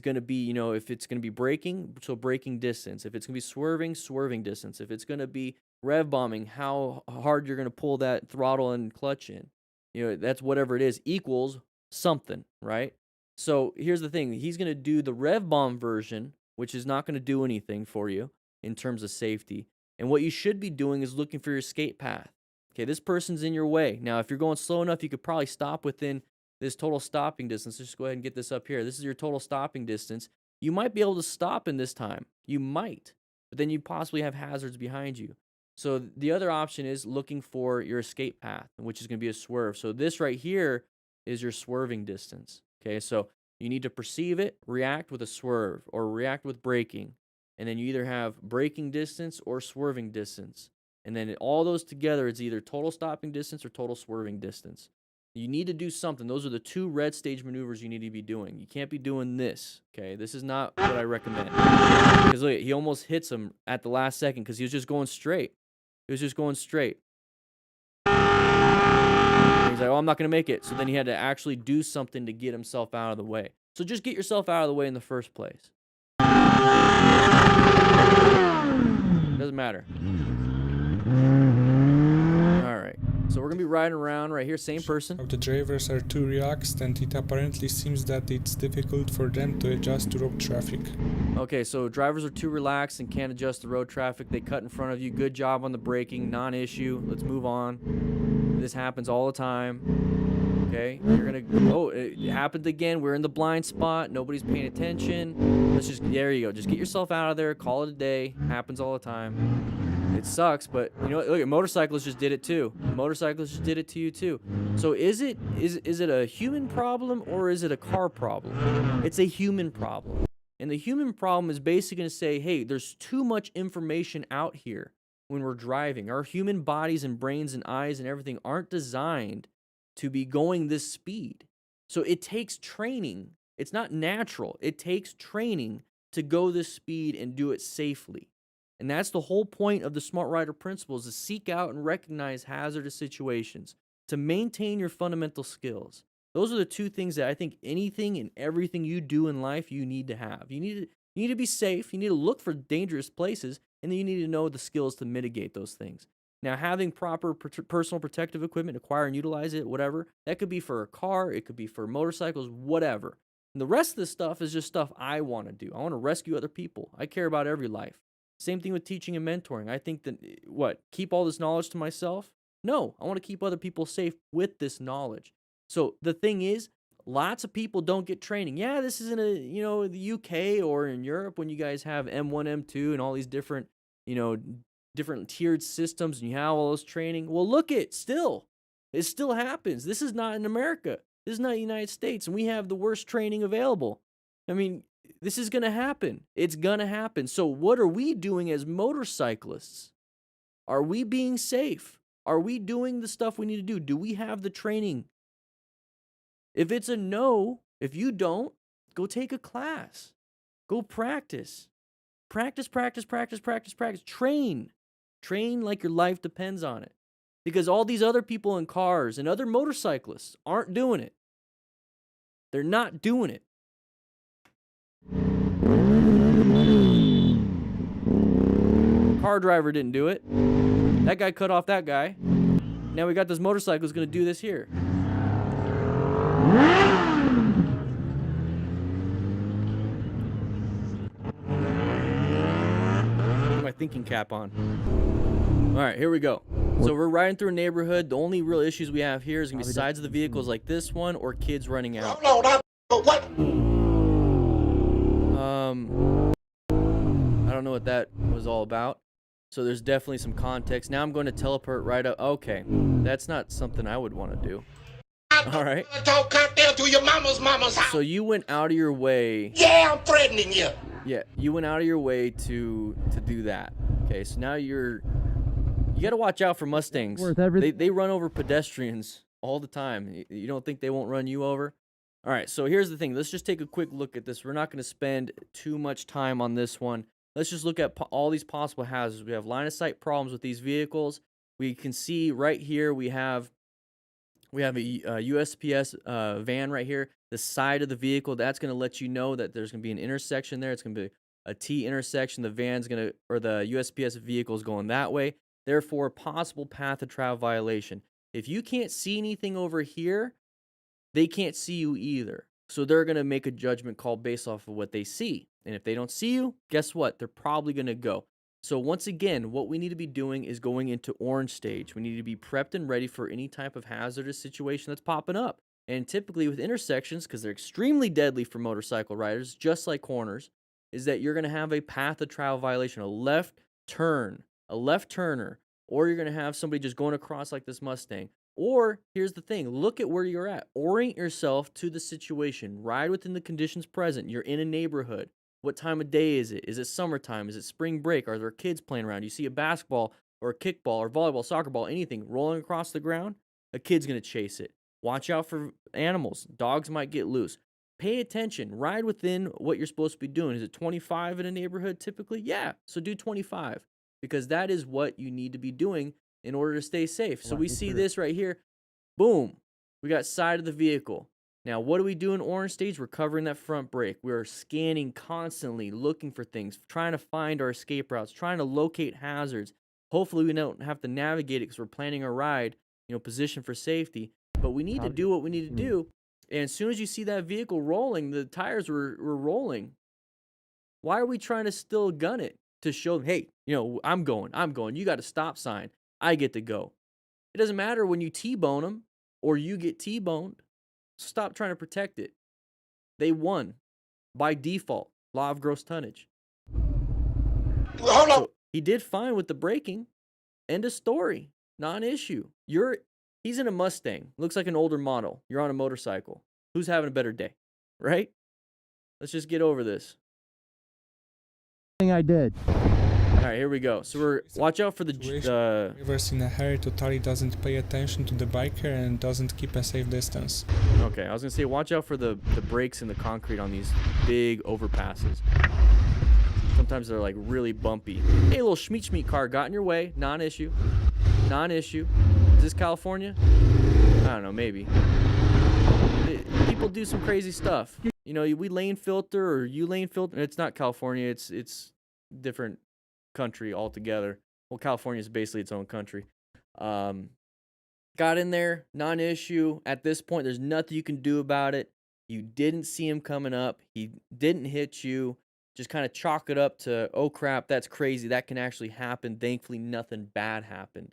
going to be, if it's going to be braking, so braking distance. If it's going to be swerving distance. If it's going to be rev bombing, how hard you're going to pull that throttle and clutch in. That's whatever it is, equals something, right? So here's the thing. He's going to do the rev bomb version, which is not going to do anything for you in terms of safety. And what you should be doing is looking for your escape path. Okay, this person's in your way. Now, if you're going slow enough, you could probably stop within this total stopping distance. Let's just go ahead and get this up here. This is your total stopping distance. You might be able to stop in this time. You might, but then you possibly have hazards behind you. So the other option is looking for your escape path, which is going to be a swerve. So this right here is your swerving distance. Okay, so you need to perceive it, react with a swerve, or react with braking. And then you either have braking distance or swerving distance. And then all those together, it's either total stopping distance or total swerving distance. You need to do something. Those are the 2 red stage maneuvers you need to be doing. You can't be doing this, okay? This is not what I recommend. Because look, he almost hits him at the last second because he was just going straight. He was just going straight. And he's like, oh, I'm not going to make it. So then he had to actually do something to get himself out of the way. So just get yourself out of the way in the first place. Doesn't matter. Alright. So we're going to be riding around right here. Same person. The drivers are too relaxed, and it apparently seems that it's difficult for them to adjust to road traffic. Okay, so drivers are too relaxed and can't adjust the road traffic. They cut in front of you. Good job on the braking. Non-issue. Let's move on. This happens all the time. Okay, you're gonna. Oh, it happened again. We're in the blind spot. Nobody's paying attention. Let's just. There you go. Just get yourself out of there. Call it a day. Happens all the time. It sucks, but you know, look, motorcyclists just did it too. Motorcyclists just did it to you too. So is it a human problem or is it a car problem? It's a human problem. And the human problem is basically going to say, hey, there's too much information out here when we're driving. Our human bodies and brains and eyes and everything aren't designed to be going this speed. So it takes training. It's not natural. It takes training to go this speed and do it safely. And that's the whole point of the Smart Rider principle, is to seek out and recognize hazardous situations, to maintain your fundamental skills. Those are the 2 things that I think anything and everything you do in life you need to have. You need to be safe, you need to look for dangerous places, and then you need to know the skills to mitigate those things. Now, having proper personal protective equipment, acquire and utilize it, whatever, that could be for a car, it could be for motorcycles, whatever. And the rest of this stuff is just stuff I want to do. I want to rescue other people. I care about every life. Same thing with teaching and mentoring. I think that, keep all this knowledge to myself? No, I want to keep other people safe with this knowledge. So the thing is, lots of people don't get training. Yeah, this is in the UK or in Europe when you guys have M1, M2 and all these different, different tiered systems and you have all this training. Well, it still happens. This is not in America. This is not the United States, and we have the worst training available. I mean, this is going to happen. It's going to happen. So what are we doing as motorcyclists? Are we being safe? Are we doing the stuff we need to do? Do we have the training? If it's a no, if you don't, go take a class. Go practice. Practice. Train. Train like your life depends on it. Because all these other people in cars and other motorcyclists aren't doing it. They're not doing it. Car driver didn't do it. That guy cut off that guy. Now we got this motorcycle who's going to do this here. Put my thinking cap on. All right, here we go. So we're riding through a neighborhood. The only real issues we have here is going to be sides of the vehicles like this one or kids running out. What? I don't know what that was all about. So there's definitely some context. Now I'm going to teleport right up. Okay, that's not something I would want to do. All right. Talk to your mama's house. So you went out of your way. Yeah, I'm threatening you. Yeah, you went out of your way to do that. Okay, so now you got to watch out for Mustangs. They run over pedestrians all the time. You don't think they won't run you over? All right, so here's the thing. Let's just take a quick look at this. We're not going to spend too much time on this one. Let's just look at all these possible hazards. We have line of sight problems with these vehicles. We can see right here we have a USPS van right here. The side of the vehicle, that's going to let you know that there's going to be an intersection there. It's going to be a T intersection. The USPS vehicle is going that way. Therefore, possible path of travel violation. If you can't see anything over here, they can't see you either. So they're going to make a judgment call based off of what they see. And if they don't see you, guess what? They're probably going to go. So once again, what we need to be doing is going into orange stage. We need to be prepped and ready for any type of hazardous situation that's popping up. And typically with intersections, because they're extremely deadly for motorcycle riders, just like corners, is that you're going to have a path of travel violation, a left turner, or you're going to have somebody just going across like this Mustang. Or, here's the thing, look at where you're at. Orient yourself to the situation. Ride within the conditions present. You're in a neighborhood. What time of day is it? Is it summertime? Is it spring break? Are there kids playing around? You see a basketball or a kickball or volleyball, soccer ball, anything rolling across the ground, a kid's going to chase it. Watch out for animals. Dogs might get loose. Pay attention. Ride within what you're supposed to be doing. Is it 25 in a neighborhood typically? Yeah. So do 25 because that is what you need to be doing in order to stay safe. So we see this right here. Boom. We got side of the vehicle. Now, what do we do in orange stage? We're covering that front brake. We're scanning constantly, looking for things, trying to find our escape routes, trying to locate hazards. Hopefully, we don't have to navigate it because we're planning a ride, position for safety. But we need to do what we need to do. And as soon as you see that vehicle rolling, the tires were rolling. Why are we trying to still gun it to show, hey, I'm going. You got a stop sign. I get to go. It doesn't matter when you T-bone them or you get T-boned. Stop trying to protect it. They won by default. Law of gross tonnage. Hold on. So he did fine with the braking. End of story. Non-issue. He's in a Mustang. Looks like an older model. You're on a motorcycle. Who's having a better day? Right? Let's just get over this. Thing I did. All right, here we go. So watch out for the Drivers in a hurry totally doesn't pay attention to the biker and doesn't keep a safe distance. Okay, I was gonna say watch out for the brakes in the concrete on these big overpasses. Sometimes they're like really bumpy. Hey, little Schmeat car got in your way. Non-issue. Non-issue. Is this California? I don't know, maybe. People do some crazy stuff. We lane filter or you lane filter. It's not California. It's different country altogether. Well, California is basically its own country. Got in there, non-issue. At this point, there's nothing you can do about it. You didn't see him coming up. He didn't hit you. Just kind of chalk it up to, oh crap, that's crazy. That can actually happen. Thankfully, nothing bad happened.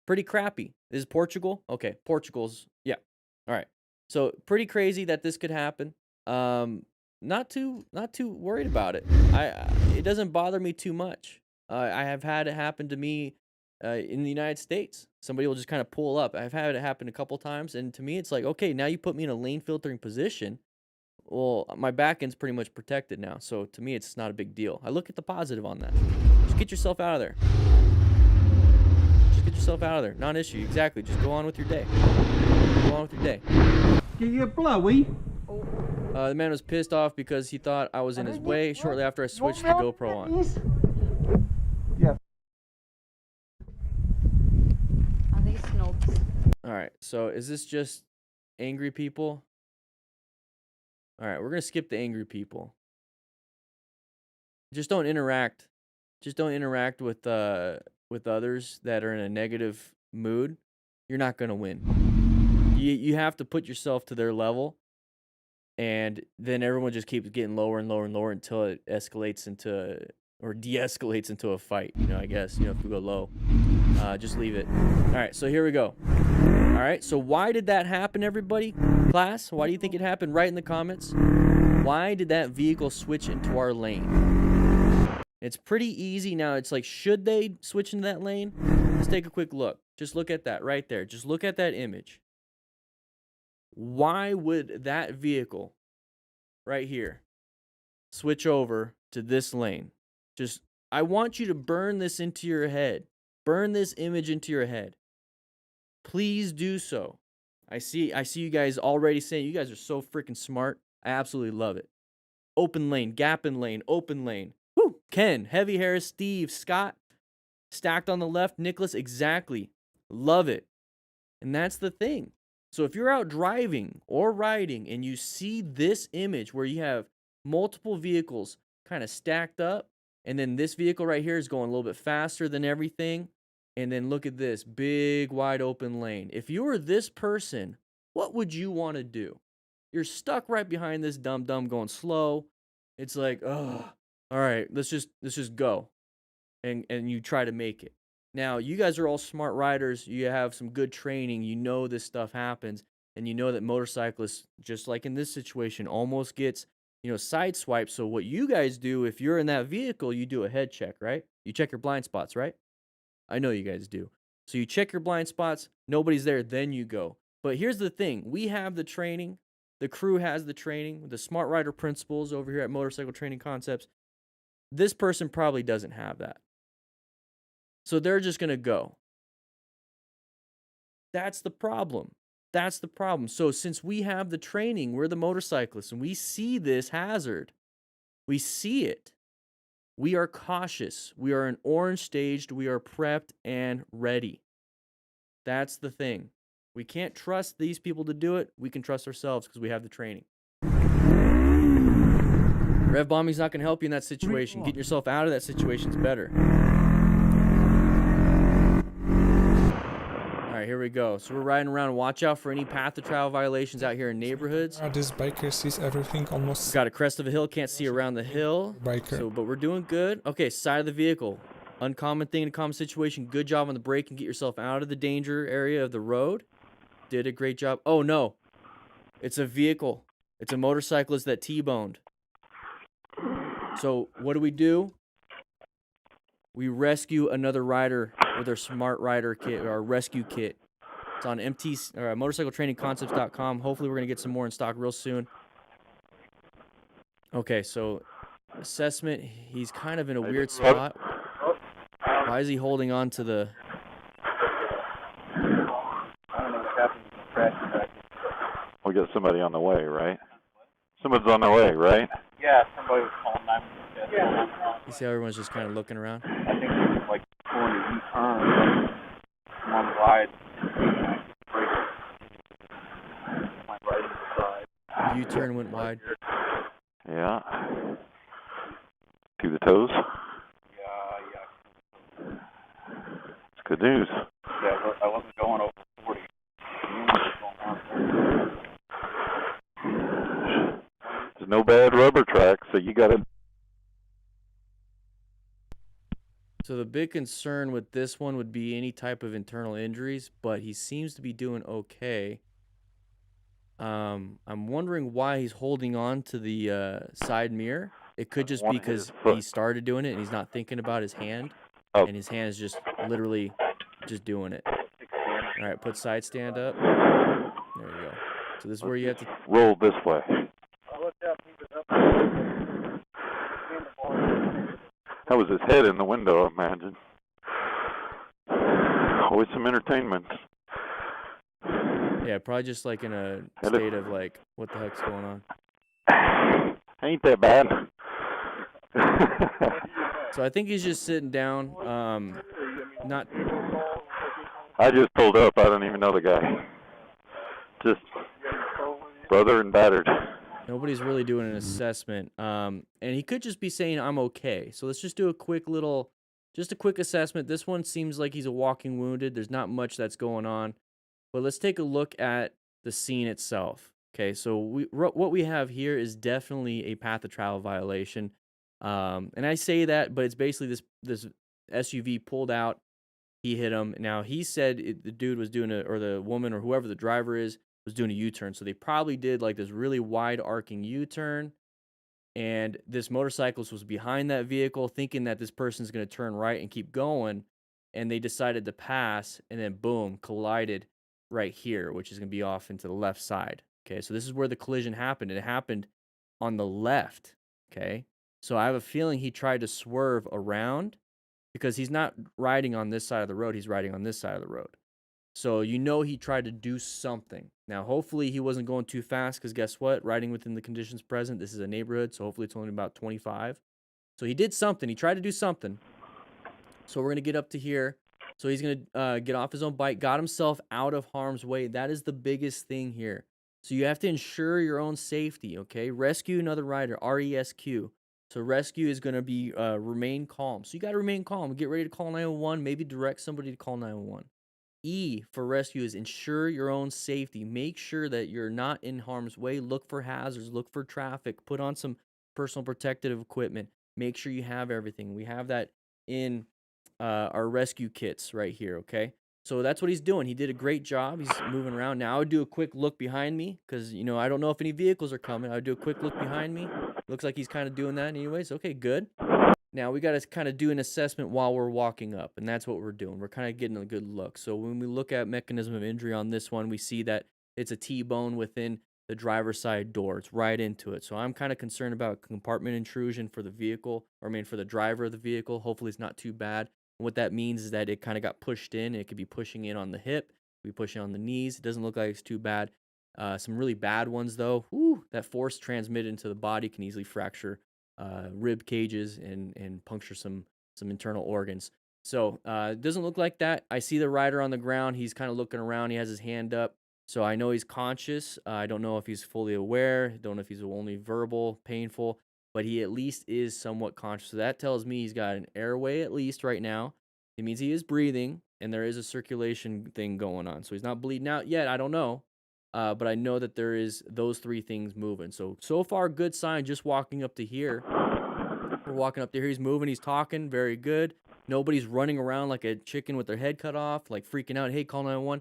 Pretty crappy. This is Portugal? Okay, Portugal's, yeah. All right. So pretty crazy that this could happen. Not too worried about it. It doesn't bother me too much. I have had it happen to me in the United States. Somebody will just kind of pull up. I've had it happen a couple times, and to me, it's like, okay, now you put me in a lane filtering position. Well, my back end's pretty much protected now, so to me, it's not a big deal. I look at the positive on that. Just get yourself out of there. Just get yourself out of there. Non-issue, exactly. Just go on with your day. Go on with your day. Get you blowy. The man was pissed off because he thought I was in his way shortly after I switched the GoPro on. Yeah. Are they snobs? Alright, so is this just angry people? Alright, we're gonna skip the angry people. Just don't interact. Just don't interact with others that are in a negative mood. You're not gonna win. You have to put yourself to their level. And then everyone just keeps getting lower and lower and lower until it escalates into, or de-escalates into a fight, I guess, if we go low. Just leave it. All right, so here we go. All right, so why did that happen, everybody? Class, why do you think it happened? Write in the comments. Why did that vehicle switch into our lane? It's pretty easy now. It's like, should they switch into that lane? Let's take a quick look. Just look at that right there. Just look at that image. Why would that vehicle right here switch over to this lane? I want you to burn this into your head. Burn this image into your head. Please do so. I see you guys already saying you guys are so freaking smart. I absolutely love it. Open lane, gap in lane, open lane. Woo! Ken, Heavy Harris, Steve, Scott, stacked on the left, Nicholas, exactly. Love it. And that's the thing. So if you're out driving or riding and you see this image where you have multiple vehicles kind of stacked up, and then this vehicle right here is going a little bit faster than everything, and then look at this big wide open lane. If you were this person, what would you want to do? You're stuck right behind this dum-dum going slow. It's like, oh, all right, let's just go. And you try to make it. Now, you guys are all smart riders. You have some good training. You know this stuff happens. And you know that motorcyclists, just like in this situation, almost gets, sideswiped. So what you guys do, if you're in that vehicle, you do a head check, right? You check your blind spots, right? I know you guys do. So you check your blind spots. Nobody's there. Then you go. But here's the thing. We have the training. The crew has the training. The smart rider principles over here at Motorcycle Training Concepts. This person probably doesn't have that. So they're just going to go. That's the problem. That's the problem. So since we have the training, we're the motorcyclists, and we see this hazard. We see it. We are cautious. We are in orange staged. We are prepped and ready. That's the thing. We can't trust these people to do it. We can trust ourselves because we have the training. Rev bombing's not going to help you in that situation. Getting yourself out of that situation is better. All right, here we go. So we're riding around. Watch out for any path of travel violations out here in neighborhoods. This biker sees everything almost. Got a crest of a hill. Can't see around the hill. Biker. So, but we're doing good. Okay, side of the vehicle. Uncommon thing in a common situation. Good job on the brake and get yourself out of the danger area of the road. Did a great job. Oh, no. It's a vehicle. It's a motorcyclist that T-boned. So what do? We rescue another rider with our Smart Rider kit, or our rescue kit. It's on motorcycletrainingconcepts.com. Hopefully we're going to get some more in stock real soon. Okay, so assessment. He's kind of in a weird spot. Why is he holding on to the... We got somebody on the way, right? Someone's on the way, right? Yeah, somebody was calling 911. Yeah. You see how everyone's just kind of looking around? I think it was like pulling a U-turn on the wide. Went right into the side. U-turn went wide. Yeah. To the toes? Yeah. It's good news. Yeah, I wasn't going over 40. There's no bad rubber track, so you got to... So the big concern with this one would be any type of internal injuries, but he seems to be doing okay. I'm wondering why he's holding on to the side mirror. It could just be because he started doing it and he's not thinking about his hand. Oh. And his hand is just literally just doing it. All right, put side stand up. There you go. So this is where you have to... Roll this way. That was his head in the window, I imagine. Always some entertainment. Yeah, probably just like in a state of like, what the heck's going on? Ain't that bad. So I think he's just sitting down. Not... I just pulled up. I don't even know the guy. Just brother and battered. Nobody's really doing an assessment. And he could just be saying, I'm okay. So let's just do a quick assessment. This one seems like he's a walking wounded. There's not much that's going on. But let's take a look at the scene itself. Okay, so what we have here is definitely a path of travel violation. And I say that, but it's basically this SUV pulled out. He hit him. Now, he said the dude was doing or the woman or whoever the driver is, was doing a U-turn. So they probably did like this really wide arcing U-turn. And this motorcyclist was behind that vehicle thinking that this person's going to turn right and keep going. And they decided to pass and then boom, collided right here, which is going to be off into the left side. Okay, so this is where the collision happened. It happened on the left. Okay, so I have a feeling he tried to swerve around because he's not riding on this side of the road. He's riding on this side of the road. So you know he tried to do something. Now, hopefully he wasn't going too fast because guess what? Riding within the conditions present, this is a neighborhood, so hopefully it's only about 25. So he did something. He tried to do something. So we're going to get up to here. So he's going to get off his own bike, got himself out of harm's way. That is the biggest thing here. So you have to ensure your own safety, okay? Rescue another rider, RESQ. So rescue is going to be remain calm. So you got to remain calm. Get ready to call 911. Maybe direct somebody to call 911. E for rescue is ensure your own safety. Make sure that you're not in harm's way. Look for hazards. Look for traffic. Put on some personal protective equipment. Make sure you have everything. We have that in our rescue kits right here, okay? So that's what he's doing. He did a great job. He's moving around. Now I would do a quick look behind me because, you know, I don't know if any vehicles are coming. I would do a quick look behind me. Looks like he's kind of doing that anyways. Okay, good. Now we got to kind of do an assessment while we're walking up, and that's what we're doing. We're kind of getting a good look. So when we look at mechanism of injury on this one, we see that it's a T-bone within the driver's side door. It's right into it. So I'm kind of concerned about compartment intrusion for the vehicle, or I mean for the driver of the vehicle. Hopefully it's not too bad. And what that means is that it kind of got pushed in. It could be pushing in on the hip. We pushing on the knees. It doesn't look like it's too bad. Some really bad ones though. Whew, that force transmitted into the body can easily fracture rib cages and puncture some internal organs. So it doesn't look like that. I see the rider on the ground. He's kind of looking around. He has his hand up. So I know he's conscious. I don't know if he's fully aware. Don't know if he's only verbal, painful, but he at least is somewhat conscious. So that tells me he's got an airway at least right now. It means he is breathing and there is a circulation thing going on. So he's not bleeding out yet. I don't know. But I know that there is those three things moving. So far, good sign just walking up to here. We're walking up there. He's moving. He's talking. Very good. Nobody's running around like a chicken with their head cut off, like freaking out. Hey, call 911.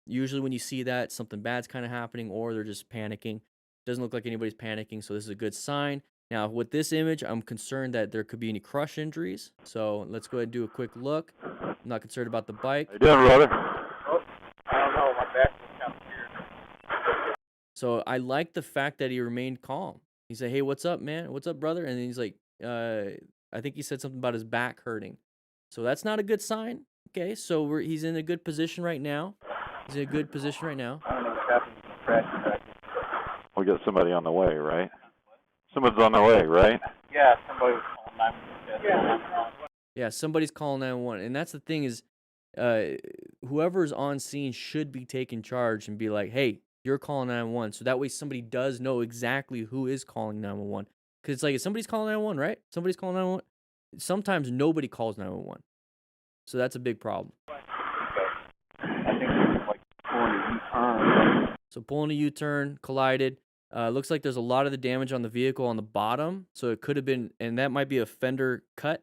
Usually when you see that, something bad's kind of happening or they're just panicking. Doesn't look like anybody's panicking, so this is a good sign. Now, with this image, I'm concerned that there could be any crush injuries. So let's go ahead and do a quick look. I'm not concerned about the bike. How you doing, brother? Oh, I don't know. My back was kind of weird. So I like the fact that he remained calm. He said, "Hey, what's up, man? What's up, brother?" And then he's like, I think he said something about his back hurting. So that's not a good sign. Okay, so he's in a good position right now. He's in a good position right now. I don't know what's happening to the crash. We got somebody on the way, right? Someone's on the way, right? Yeah, somebody was calling 911. Yeah, somebody's calling 911. And that's the thing is, whoever's on scene should be taking charge and be like, hey, you're calling 911. So that way somebody does know exactly who is calling 911. Because it's like, if somebody's calling 911, right? Somebody's calling 911. Sometimes nobody calls 911. So that's a big problem. I think he was like pulling a U-turn. So pulling a U-turn, collided. Looks like there's a lot of the damage on the vehicle on the bottom. So it could have been, and that might be a fender cut.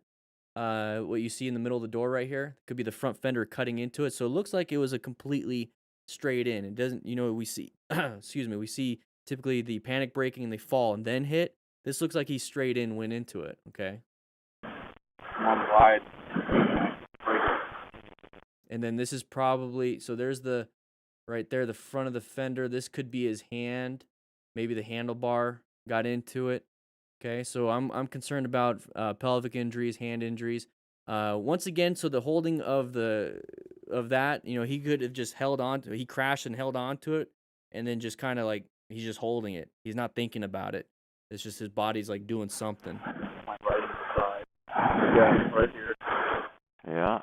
What you see in the middle of the door right here could be the front fender cutting into it. So it looks like it was a completely straight in. It doesn't, we see, excuse me, we see typically the panic braking and they fall and then hit. This looks like he straight in went into it. Okay. One wide. And then this is probably, so there's the, right there, the front of the fender. This could be his hand. Maybe the handlebar got into it. Okay, so I'm concerned about pelvic injuries, hand injuries. Once again, so the holding of that, he could have just held on to it. He crashed and held on to it, and then just kind of like he's just holding it. He's not thinking about it. It's just his body's like doing something. My right side. Yeah, right here. Yeah.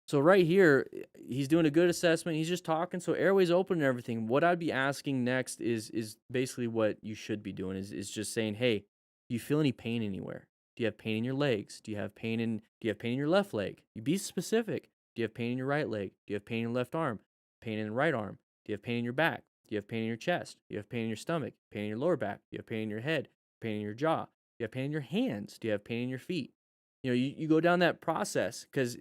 So right here, he's doing a good assessment. He's just talking. So airway's open and everything. What I'd be asking next is basically what you should be doing is just saying, hey, do you feel any pain anywhere? Do you have pain in your legs? Do you have pain in your left leg? You be specific. Do you have pain in your right leg? Do you have pain in your left arm? Pain in the right arm? Do you have pain in your back? Do you have pain in your chest? Do you have pain in your stomach? Pain in your lower back? Do you have pain in your head? Pain in your jaw? Do you have pain in your hands? Do you have pain in your feet? You go down that process because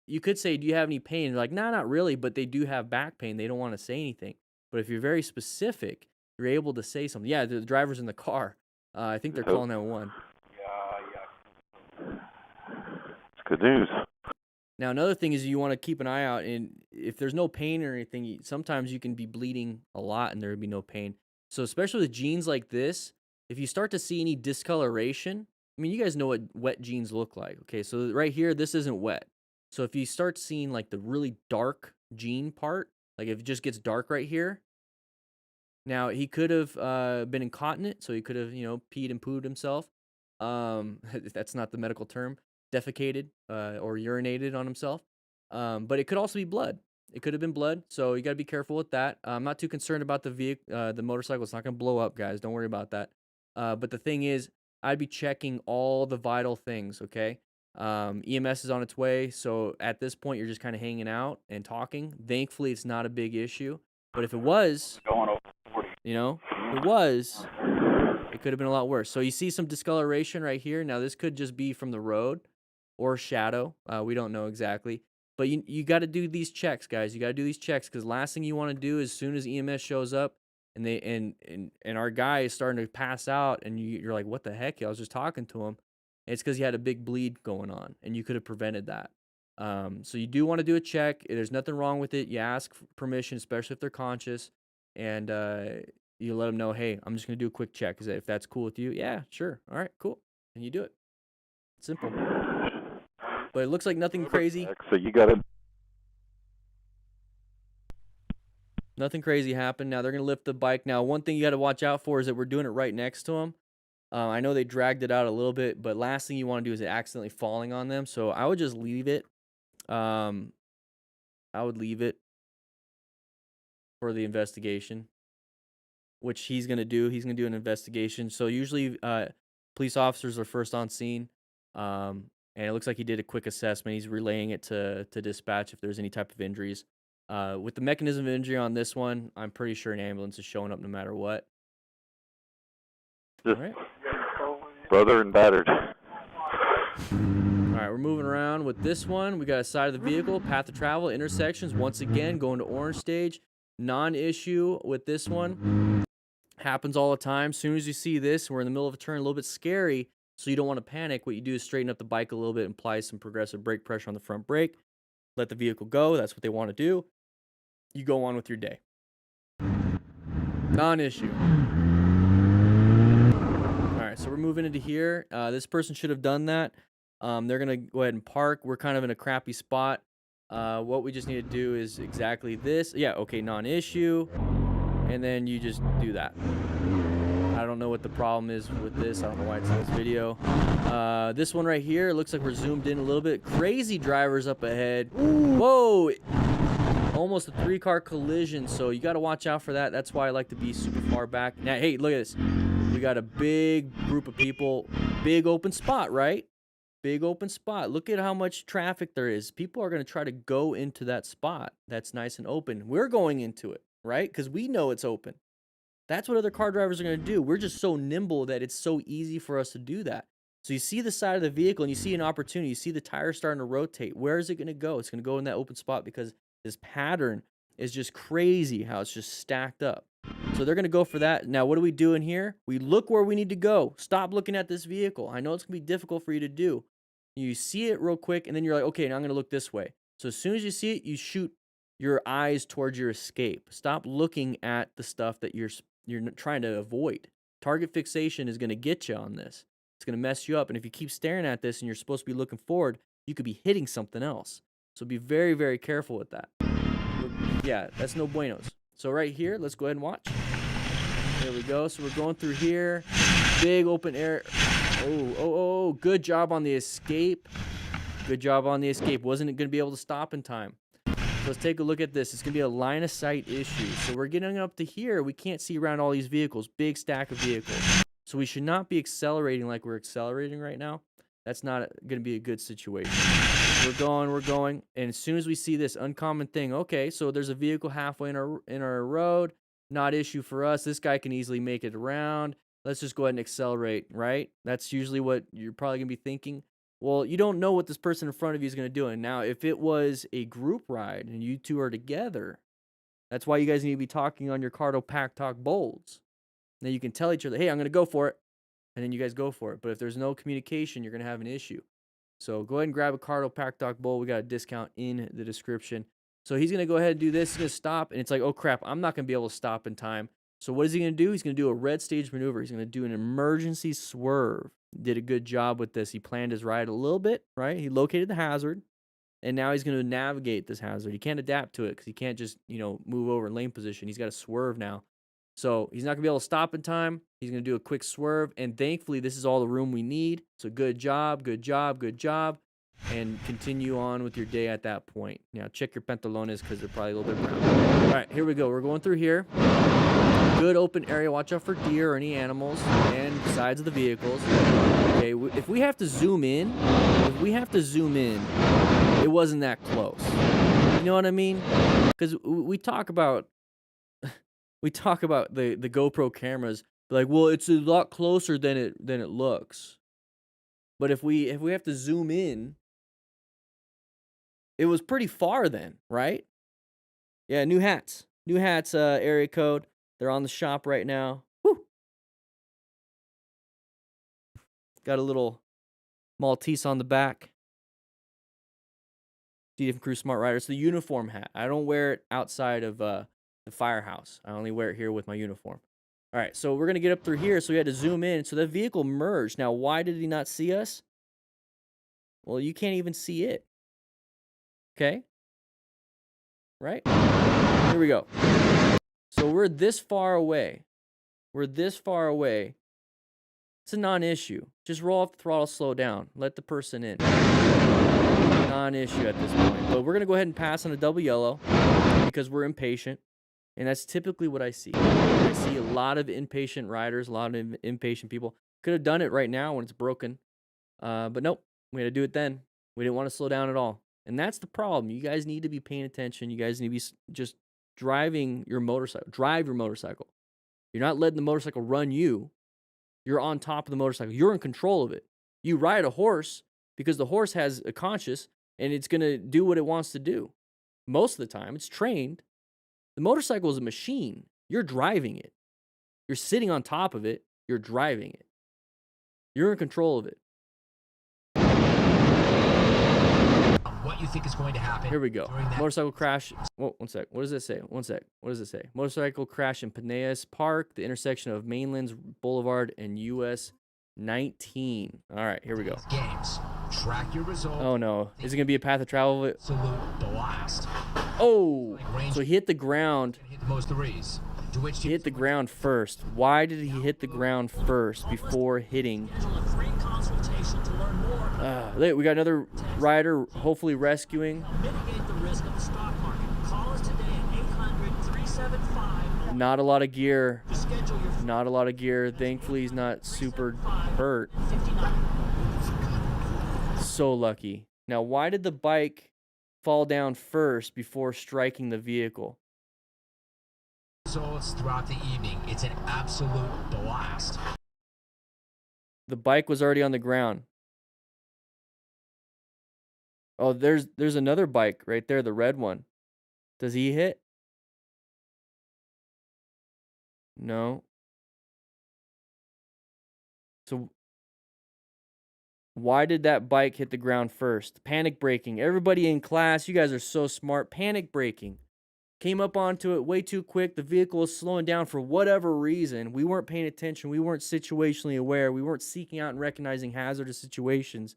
you could say, do you have any pain? They're like, nah, not really, but they do have back pain. They don't want to say anything. But if you're very specific, you're able to say something. Yeah, the driver's in the car. I think they're calling 911. Yeah. It's good news. Now, another thing is you want to keep an eye out, and if there's no pain or anything, sometimes you can be bleeding a lot and there would be no pain. So especially with jeans like this, if you start to see any discoloration, I mean, you guys know what wet jeans look like. Okay, so right here, this isn't wet. So if you start seeing like the really dark jean part, like if it just gets dark right here, now he could have been incontinent, so he could have, peed and pooed himself. That's not the medical term. Defecated or urinated on himself. But it could also be blood. It could have been blood, so you got to be careful with that. I'm not too concerned about the motorcycle. It's not going to blow up, guys. Don't worry about that. But the thing is, I'd be checking all the vital things, okay? EMS is on its way, so at this point, you're just kind of hanging out and talking. Thankfully, it's not a big issue. But if it was, Going over 40. it could have been a lot worse. So you see some discoloration right here. Now, this could just be from the road or shadow. We don't know exactly. But you got to do these checks, guys. You got to do these checks because last thing you want to do as soon as EMS shows up and our guy is starting to pass out and you're like, what the heck? I was just talking to him. It's because he had a big bleed going on, and you could have prevented that. So you do want to do a check. There's nothing wrong with it. You ask for permission, especially if they're conscious, and you let them know, hey, I'm just going to do a quick check. If that's cool with you, yeah, sure. All right, cool. And you do it. Simple. But it looks like nothing crazy. So you got to Nothing crazy happened. Now they're gonna lift the bike. Now, one thing you got to watch out for is that we're doing it right next to them. I know they dragged it out a little bit, but last thing you want to do is it accidentally falling on them. So I would just leave it. I would leave it for the investigation, which he's gonna do. He's gonna do an investigation. So usually, police officers are first on scene. And it looks like he did a quick assessment. He's relaying it to dispatch if there's any type of injuries. With the mechanism of injury on this one, I'm pretty sure an ambulance is showing up no matter what. Just All right. brother and battered. All right, we're moving around with this one. We got a side of the vehicle, path of travel, intersections. Once again, going to orange stage. Non-issue with this one. Happens all the time. As soon as you see this, we're in the middle of a turn, a little bit scary, so you don't want to panic. What you do is straighten up the bike a little bit, apply some progressive brake pressure on the front brake, let the vehicle go. That's what they want to do. You go on with your day. Non-issue. All right, so we're moving into here. This person should have done that. They're going to go ahead and park. We're kind of in a crappy spot. What we just need to do is exactly this. Yeah, okay, non-issue. And then you just do that. I don't know what the problem is with this. I don't know why it's in this video. This one right here, it looks like we're zoomed in a little bit. Crazy drivers up ahead. Whoa! Almost a 3-car collision, so you got to watch out for that. That's why I like to be super far back. Now, hey, look at this. We got a big group of people. Big open spot, right? Big open spot. Look at how much traffic there is. People are going to try to go into that spot that's nice and open. We're going into it, right? Because we know it's open. That's what other car drivers are going to do. We're just so nimble that it's so easy for us to do that. So you see the side of the vehicle and you see an opportunity. You see the tire starting to rotate. Where is it going to go? It's going to go in that open spot because this pattern is just crazy how it's just stacked up. So they're going to go for that. Now, what do we do in here? We look where we need to go. Stop looking at this vehicle. I know it's going to be difficult for you to do. You see it real quick, and then you're like, okay, now I'm going to look this way. So as soon as you see it, you shoot your eyes towards your escape. Stop looking at the stuff that you're trying to avoid. Target fixation is going to get you on this. It's going to mess you up. And if you keep staring at this and you're supposed to be looking forward, you could be hitting something else. So be very, very careful with that. Yeah, that's no buenos. So right here, let's go ahead and watch. There we go. So we're going through here. Big open air. Oh, good job on the escape. Good job on the escape. Wasn't going to be able to stop in time. So let's take a look at this. It's going to be a line of sight issue. So we're getting up to here. We can't see around all these vehicles. Big stack of vehicles. So we should not be accelerating like we're accelerating right now. That's not going to be a good situation. We're going. And as soon as we see this uncommon thing, okay, so there's a vehicle halfway in our road. Not issue for us. This guy can easily make it around. Let's just go ahead and accelerate, right? That's usually what you're probably going to be thinking. Well, you don't know what this person in front of you is going to do. And now, if it was a group ride and you two are together, that's why you guys need to be talking on your Cardo Pack Talk bolds. Now, you can tell each other, hey, I'm going to go for it. And then you guys go for it. But if there's no communication, you're going to have an issue. So go ahead and grab a Cardo Pack Talk bold. We got a discount in the description. So he's going to go ahead and do this. He's going to stop. And it's like, oh, crap, I'm not going to be able to stop in time. So what is he going to do? He's going to do a red stage maneuver. He's going to do an emergency swerve. Did a good job with this. He planned his ride a little bit, right? He located the hazard, and now he's going to navigate this hazard. He can't adapt to it because he can't just, move over in lane position. He's got to swerve now. So he's not going to be able to stop in time. He's going to do a quick swerve, and thankfully this is all the room we need. So good job, and continue on with your day at that point. Now check your pantalones because they're probably a little bit brown. All right, here we go. We're going through here. Good open area. Watch out for deer or any animals and sides of the vehicles. Okay, if we have to zoom in, it wasn't that close. You know what I mean? Because we talk about the GoPro cameras. Like, well, it's a lot closer than it looks. But if we have to zoom in, it was pretty far then, right? Yeah, new hats. Area code. They're on the shop right now. Woo! Got a little Maltese on the back. DDF Crew Smart Rider. It's the uniform hat. I don't wear it outside of the firehouse. I only wear it here with my uniform. All right, so we're going to get up through here. So we had to zoom in. So that vehicle merged. Now, why did he not see us? Well, you can't even see it. Okay? right? Here we go. So we're this far away. We're this far away. It's a non-issue. Just roll off the throttle, slow down. Let the person in. Non-issue at this point. But we're going to go ahead and pass on a double yellow because we're impatient. And that's typically what I see. I see a lot of impatient riders, a lot of impatient people. Could have done it right now when it's broken. But nope, we had to do it then. We didn't want to slow down at all. And that's the problem. You guys need to be paying attention. You guys need to be just driving your motorcycle. Drive your motorcycle. You're not letting the motorcycle run you. You're on top of the motorcycle. You're in control of it. You ride a horse because the horse has a conscience and it's going to do what it wants to do. Most of the time, it's trained. The motorcycle is a machine. You're driving it. You're sitting on top of it. You're driving it. You're in control of it. What you think is going to happen? Here we go. Motorcycle crash. Whoa, one sec. What does it say? One sec. What does it say? Motorcycle crash in Pinellas Park, the intersection of Mainlands Boulevard and US 19. All right, here we go. Games. Track your results. Oh no. Is it going to be a path of travel? Absolute blast. Oh. So he hit the ground. Hit the most threes. He hit the ground first. Why did he hit the ground first before hitting? We got another rider hopefully rescuing. Not a lot of gear. Not a lot of gear. Thankfully, he's not super hurt. So lucky. Now, why did the bike fall down first before striking the vehicle? Results throughout the evening. It's an absolute blast. The bike was already on the ground. Oh, there's another bike right there, the red one. Does he hit? No. So why did that bike hit the ground first? Panic braking. Everybody in class, you guys are so smart. Panic braking. Came up onto it way too quick. The vehicle was slowing down for whatever reason. We weren't paying attention. We weren't situationally aware. We weren't seeking out and recognizing hazardous situations.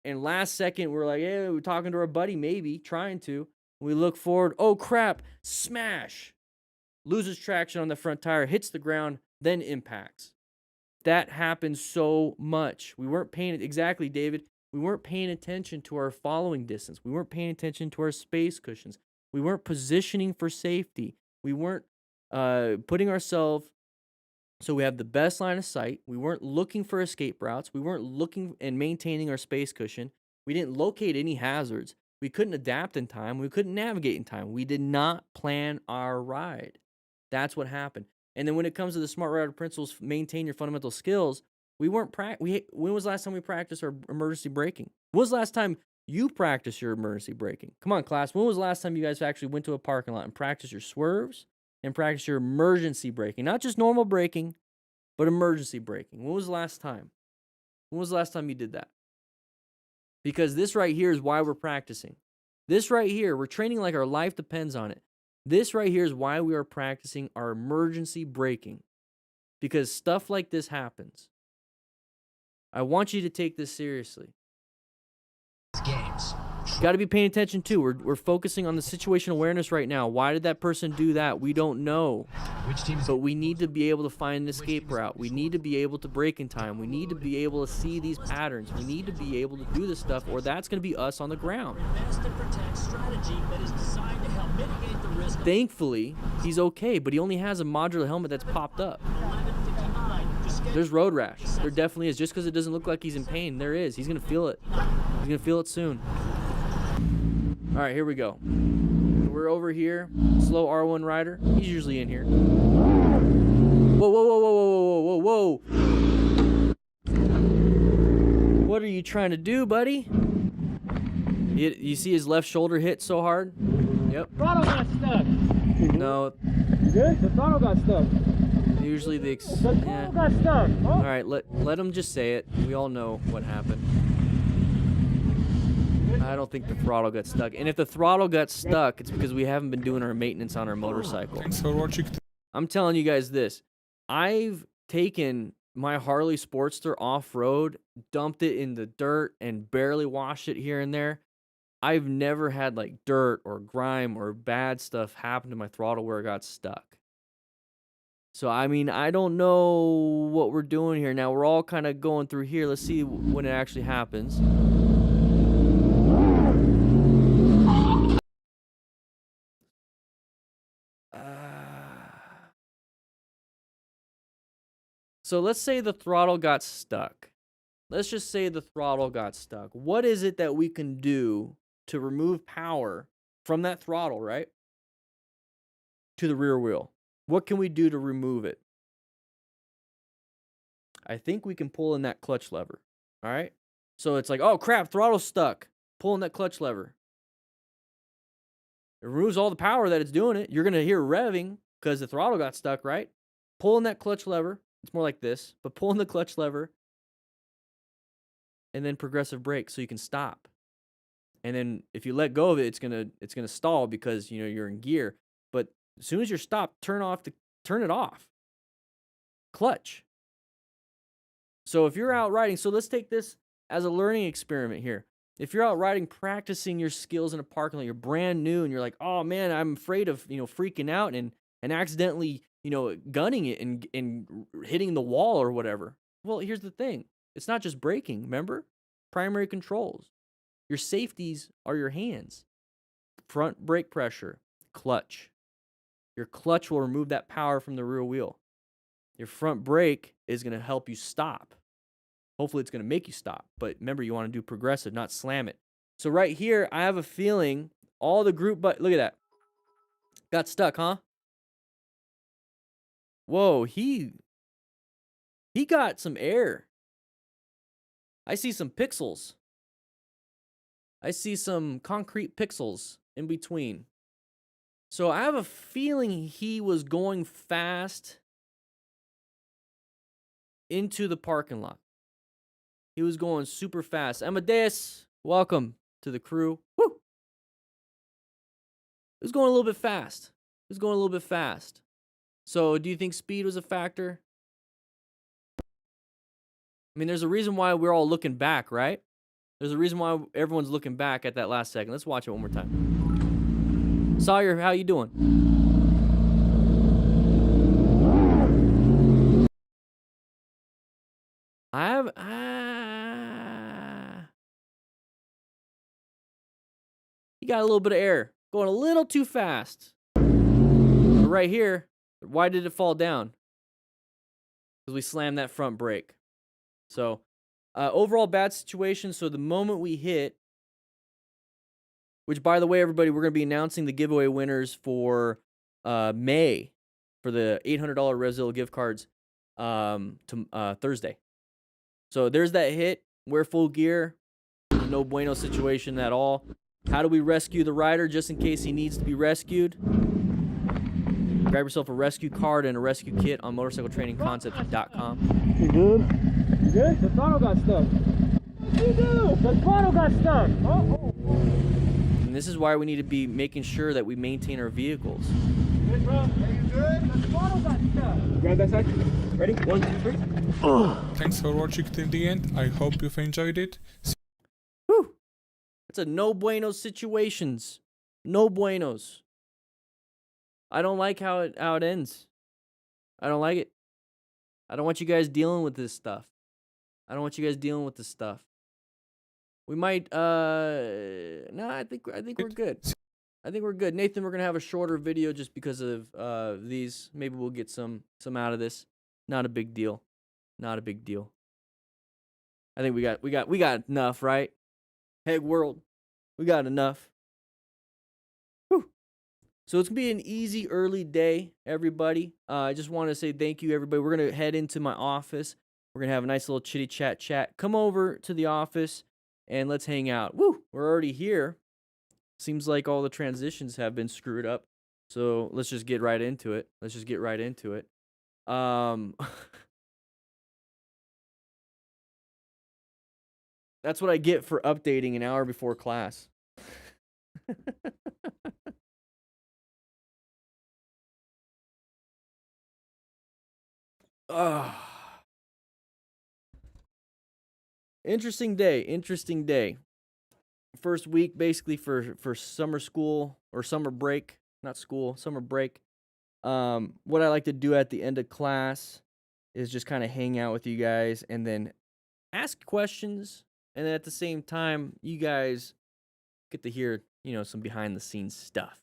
And last second, we're like, hey, we're talking to our buddy, maybe, trying to. We look forward. Oh, crap. Smash. Loses traction on the front tire, hits the ground, then impacts. That happens so much. We weren't paying, exactly, David. We weren't paying attention to our following distance. We weren't paying attention to our space cushions. We weren't positioning for safety. We weren't putting ourselves so we have the best line of sight. We weren't looking for escape routes. We weren't looking and maintaining our space cushion. We didn't locate any hazards. We couldn't adapt in time. We couldn't navigate in time. We did not plan our ride. That's what happened. And then when it comes to the smart rider principles, maintain your fundamental skills, we weren't when was the last time we practiced our emergency braking? When was the last time you practiced your emergency braking? Come on, class. When was the last time you guys actually went to a parking lot and practiced your swerves and practiced your emergency braking? Not just normal braking, but emergency braking. When was the last time? When was the last time you did that? Because this right here is why we're practicing. This right here, we're training like our life depends on it. This right here is why we are practicing our emergency braking. Because stuff like this happens. I want you to take this seriously. Games. Got to be paying attention too. We're focusing on the situational awareness right now. Why did that person do that? We don't know. But we need to be able to find an escape route. We need to be able to brake in time. We need to be able to see these patterns. We need to be able to do this stuff, or that's going to be us on the ground. Thankfully, he's okay, but he only has a modular helmet that's popped up. There's road rash. There definitely is. Just because it doesn't look like he's in pain, there is. He's going to feel it. He's going to feel it soon. All right, here we go. We're over here. Slow R1 rider. He's usually in here. Whoa, whoa, whoa, whoa, whoa, whoa, whoa. What are you trying to do, buddy? You see his left shoulder hit so hard? Yep. Throttle got stuck. No. You good? The throttle got stuck. Usually the throttle got stuck. Oh. All right, let him just say it. We all know what happened. I don't think the throttle got stuck. And if the throttle got stuck, it's because we haven't been doing our maintenance on our motorcycle. Thanks for watching. I'm telling you guys this. I've taken my Harley Sportster off-road, dumped it in the dirt, and barely washed it here and there. I've never had like dirt or grime or bad stuff happen to my throttle where it got stuck. So, I mean, I don't know what we're doing here. Now, we're all kind of going through here. Let's see when it actually happens. So, let's say the throttle got stuck. Let's just say the throttle got stuck. What is it that we can do to remove power from that throttle, right? To the rear wheel. What can we do to remove it? I think we can pull in that clutch lever. All right. So it's like, oh crap, throttle's stuck. Pulling that clutch lever. It removes all the power that it's doing it. You're going to hear revving because the throttle got stuck, right? Pulling that clutch lever. It's more like this, but pulling the clutch lever and then progressive brake so you can stop. And then if you let go of it, it's gonna stall because you're in gear. But as soon as you're stopped, turn it off. Clutch. So if you're out riding, so let's take this as a learning experiment here. If you're out riding, practicing your skills in a parking lot, you're brand new and you're like, oh man, I'm afraid of freaking out and accidentally gunning it and hitting the wall or whatever. Well, here's the thing. It's not just braking, remember? Primary controls. Your safeties are your hands. Front brake pressure, clutch. Your clutch will remove that power from the rear wheel. Your front brake is going to help you stop. Hopefully it's going to make you stop. But remember, you want to do progressive, not slam it. So right here, I have a feeling all the group, but look at that. Got stuck, huh? Whoa, he got some air. I see some pixels. I see some concrete pixels in between. So I have a feeling he was going fast into the parking lot. He was going super fast. Amadeus, welcome to the crew. Woo! It was going a little bit fast. It was going a little bit fast. So do you think speed was a factor? I mean, there's a reason why we're all looking back, right? There's a reason why everyone's looking back at that last second. Let's watch it one more time. Sawyer, how you doing? He got a little bit of air. Going a little too fast. But right here, why did it fall down? Because we slammed that front brake. So, overall bad situation. So the moment we hit, which by the way, everybody, we're going to be announcing the giveaway winners for May for the $800 Resil gift cards to Thursday. So there's that hit. Wear full gear. No bueno situation at all. How do we rescue the rider just in case he needs to be rescued? Grab yourself a rescue card and a rescue kit on motorcycletrainingconcepts.com. You good? You good? The throttle got stuck. What you do? The throttle got stuck. Oh. And this is why we need to be making sure that we maintain our vehicles. Good, bro. Are you good? The throttle got stuck. Grab that side. Ready? 1, 2, 3. Thanks for watching till the end. I hope you've enjoyed it. Whew. It's a no bueno situations. No buenos. I don't like how it ends. I don't like it. I don't want you guys dealing with this stuff. I don't want you guys dealing with this stuff. We might no, I think we're good. I think we're good. Nathan, we're gonna have a shorter video just because of these. Maybe we'll get some out of this. Not a big deal. Not a big deal. I think we got enough, right? Heg world. We got enough. Whew. So it's gonna be an easy early day, everybody. I just want to say thank you, everybody. We're gonna head into my office. We're gonna have a nice little chitty chat. Come over to the office and let's hang out. Woo! We're already here. Seems like all the transitions have been screwed up. So let's just get right into it. That's what I get for updating an hour before class. Interesting day. first week basically for summer school or summer break, not school, summer break. What I like to do at the end of class is just kind of hang out with you guys and then ask questions, and then at the same time, you guys get to hear, some behind the scenes stuff.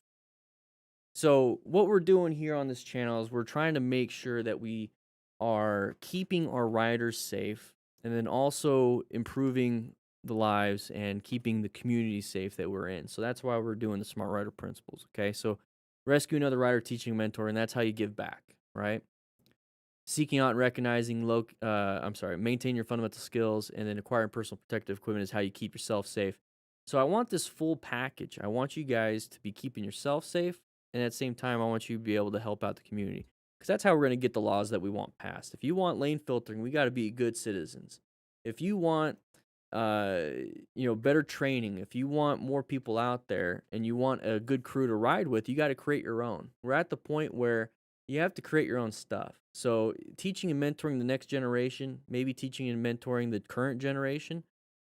So what we're doing here on this channel is we're trying to make sure that we are keeping our riders safe and then also improving the lives and keeping the community safe that we're in. So that's why we're doing the Smart Rider principles, okay? So rescue another rider, teaching a mentor, and that's how you give back, right? Seeking out and recognizing maintain your fundamental skills, and then acquiring personal protective equipment is how you keep yourself safe. So I want this full package. I want you guys to be keeping yourself safe, and at the same time, I want you to be able to help out the community, because that's how we're going to get the laws that we want passed. If you want lane filtering, we got to be good citizens. If you want, better training, if you want more people out there, and you want a good crew to ride with, you got to create your own. We're at the point where you have to create your own stuff. So teaching and mentoring the next generation, maybe teaching and mentoring the current generation,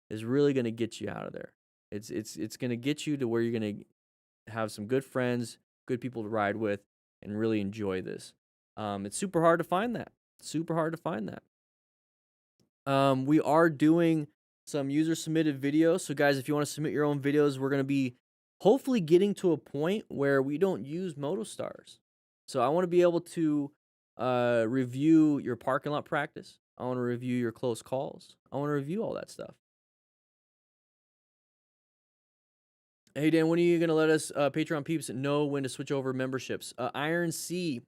is really going to get you out of there. It's going to get you to where you're going to have some good friends, good people to ride with, and really enjoy this. It's super hard to find that. We are doing some user submitted videos. So guys, if you want to submit your own videos, we're going to be hopefully getting to a point where we don't use Motostars. So I want to be able to review your parking lot practice. I want to review your close calls. I want to review all that stuff. Hey, Dan, when are you going to let us Patreon peeps know when to switch over memberships? Iron C,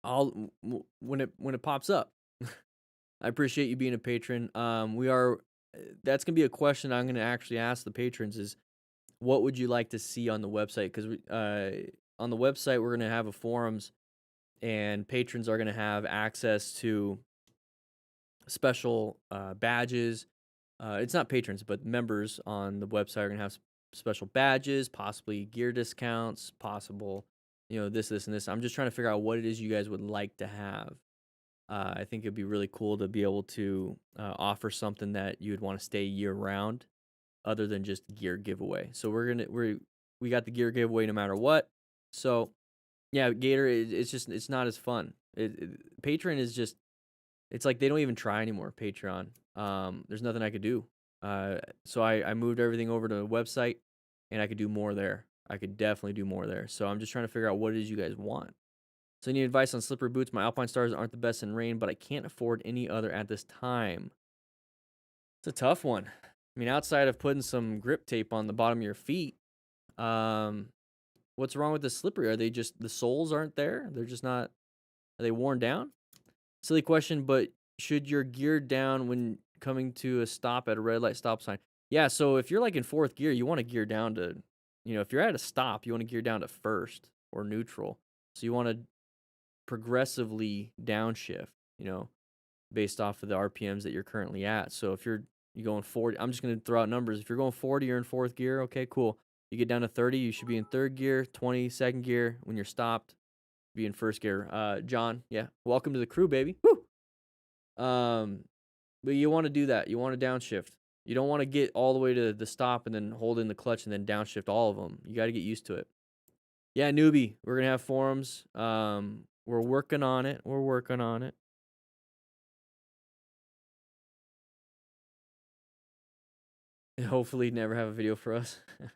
when it pops up. I appreciate you being a patron. That's going to be a question I'm going to actually ask the patrons is, what would you like to see on the website? Because on the website, we're going to have a forums, and patrons are going to have access to special badges. It's not patrons, but members on the website are going to have special badges, possibly gear discounts, possible, this, and this. I'm just trying to figure out what it is you guys would like to have. I think it'd be really cool to be able to offer something that you would want to stay year round, other than just gear giveaway. So we got the gear giveaway no matter what. So yeah, Gator, it's not as fun. Patreon is just, it's like they don't even try anymore. Patreon. There's nothing I could do. So I moved everything over to the website, and I could do more there. I could definitely do more there. So I'm just trying to figure out what it is you guys want. So I need advice on slippery boots. My Alpine Stars aren't the best in rain, but I can't afford any other at this time. It's a tough one. I mean, outside of putting some grip tape on the bottom of your feet, what's wrong with the slippery? Are they just, the soles aren't there? They're just not, are they worn down? Silly question, but should your gear down when coming to a stop at a red light stop sign? Yeah, so if you're like in fourth gear, you want to gear down to, if you're at a stop, you want to gear down to first or neutral. So you want to progressively downshift, based off of the RPMs that you're currently at. So if you're going 40, I'm just going to throw out numbers. If you're going 40, you're in fourth gear. Okay, cool. You get down to 30, you should be in third gear. 20, second gear. When you're stopped, be in first gear. John, yeah, welcome to the crew, baby. Woo! But you want to do that. You want to downshift. You don't want to get all the way to the stop and then hold in the clutch and then downshift all of them. You got to get used to it. Yeah, newbie, we're going to have forums. We're working on it. And hopefully never have a video for us. You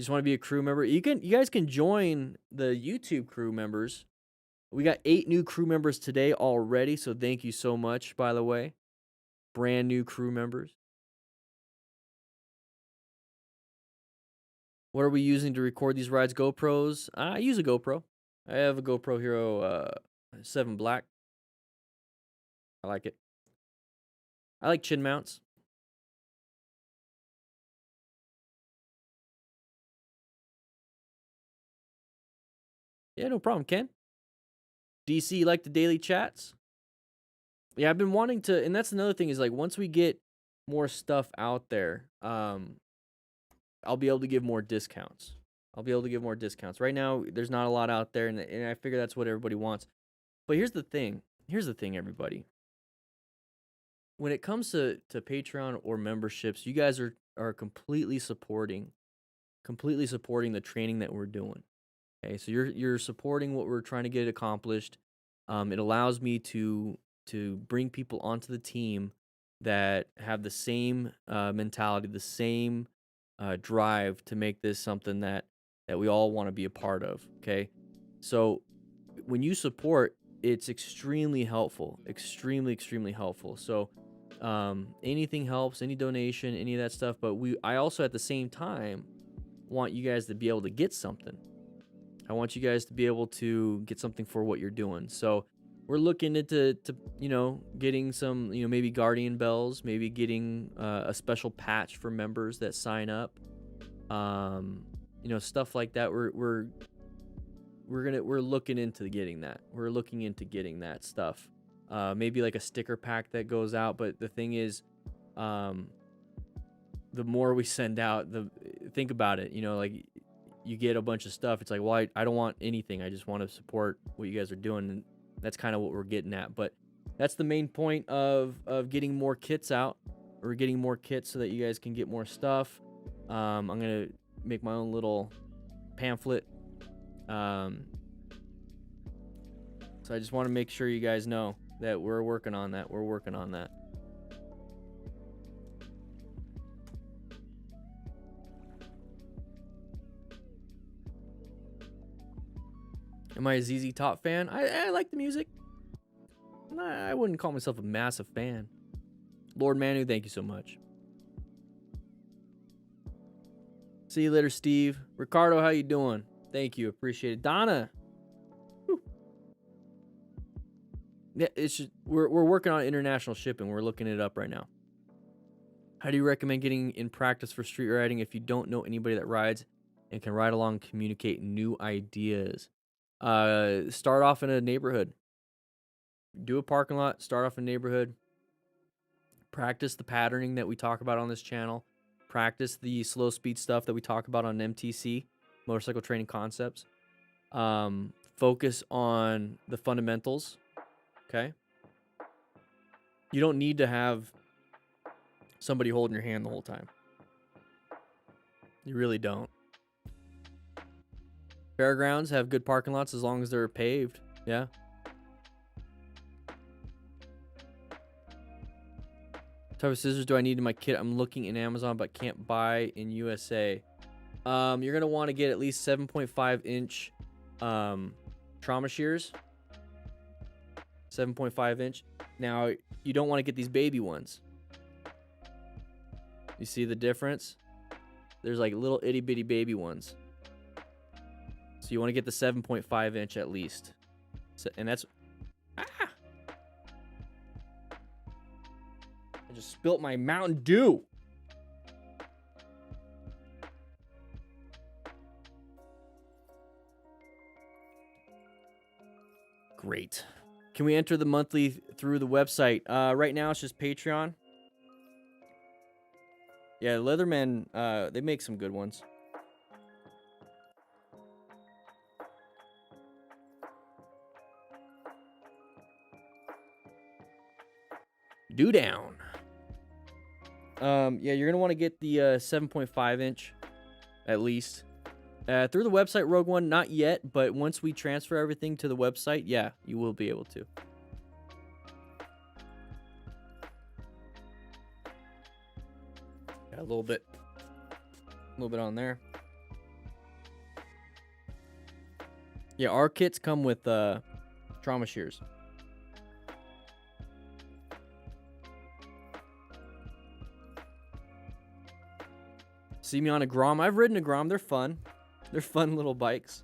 just want to be a crew member. You guys can join the YouTube crew members. We got 8 new crew members today already, so thank you so much, by the way. Brand new crew members. What are we using to record these rides? GoPros? I use a GoPro. I have a GoPro Hero 7 Black. I like it. I like chin mounts. Yeah, no problem, Ken. DC, you like the daily chats? Yeah, I've been wanting to, and that's another thing is like once we get more stuff out there, I'll be able to give more discounts. Right now, there's not a lot out there, and I figure that's what everybody wants. But here's the thing, everybody. When it comes to Patreon or memberships, you guys are are completely supporting the training that we're doing. Okay, so you're supporting what we're trying to get accomplished. It allows me to bring people onto the team that have the same mentality, the same drive to make this something that we all want to be a part of. Okay, so when you support, it's extremely helpful, extremely helpful. So anything helps, any donation, any of that stuff. But I also at the same time want you guys to be able to get something. I want you guys to be able to get something for what you're doing. So we're looking into getting some, maybe Guardian Bells, maybe getting a special patch for members that sign up. Stuff like that. We're looking into getting that. We're looking into getting that stuff. Maybe like a sticker pack that goes out. But the thing is, the more we send out, think about it. Like you get a bunch of stuff. It's like, well, I don't want anything. I just want to support what you guys are doing. And that's kind of what we're getting at. But that's the main point of getting more kits out. We're getting more kits so that you guys can get more stuff. I'm going to make my own little pamphlet. So I just want to make sure you guys know that we're working on that. We're working on that. Am I a ZZ Top fan? I like the music. I wouldn't call myself a massive fan. Lord Manu, thank you so much. See you later, Steve. Ricardo, how you doing? Thank you. Appreciate it. Donna. Whew. Yeah, we're working on international shipping. We're looking it up right now. How do you recommend getting in practice for street riding if you don't know anybody that rides and can ride along and communicate new ideas? Start off in a neighborhood. Do a parking lot. Start off in a neighborhood. Practice the patterning that we talk about on this channel. Practice the slow speed stuff that we talk about on MTC, Motorcycle Training Concepts. Focus on the fundamentals. Okay. You don't need to have somebody holding your hand the whole time. You really don't. Fairgrounds have good parking lots as long as they're paved. Yeah. What type of scissors do I need in my kit? I'm looking in Amazon but can't buy in USA. You're going to want to get at least 7.5 inch trauma shears. 7.5 inch. Now, you don't want to get these baby ones. You see the difference? There's like little itty bitty baby ones. So you want to get the 7.5 inch at least. So, and that's... Ah! I just spilt my Mountain Dew. Great. Can we enter the monthly through the website? Right now it's just Patreon. Yeah, Leatherman, they make some good ones. Do down. Yeah, you're gonna want to get the 7.5 inch at least. Through the website, Rogue One, not yet, but once we transfer everything to the website, yeah, you will be able to. Got a little bit on there. Yeah, our kits come with trauma shears. See me on a Grom. I've ridden a Grom. They're fun. They're fun little bikes.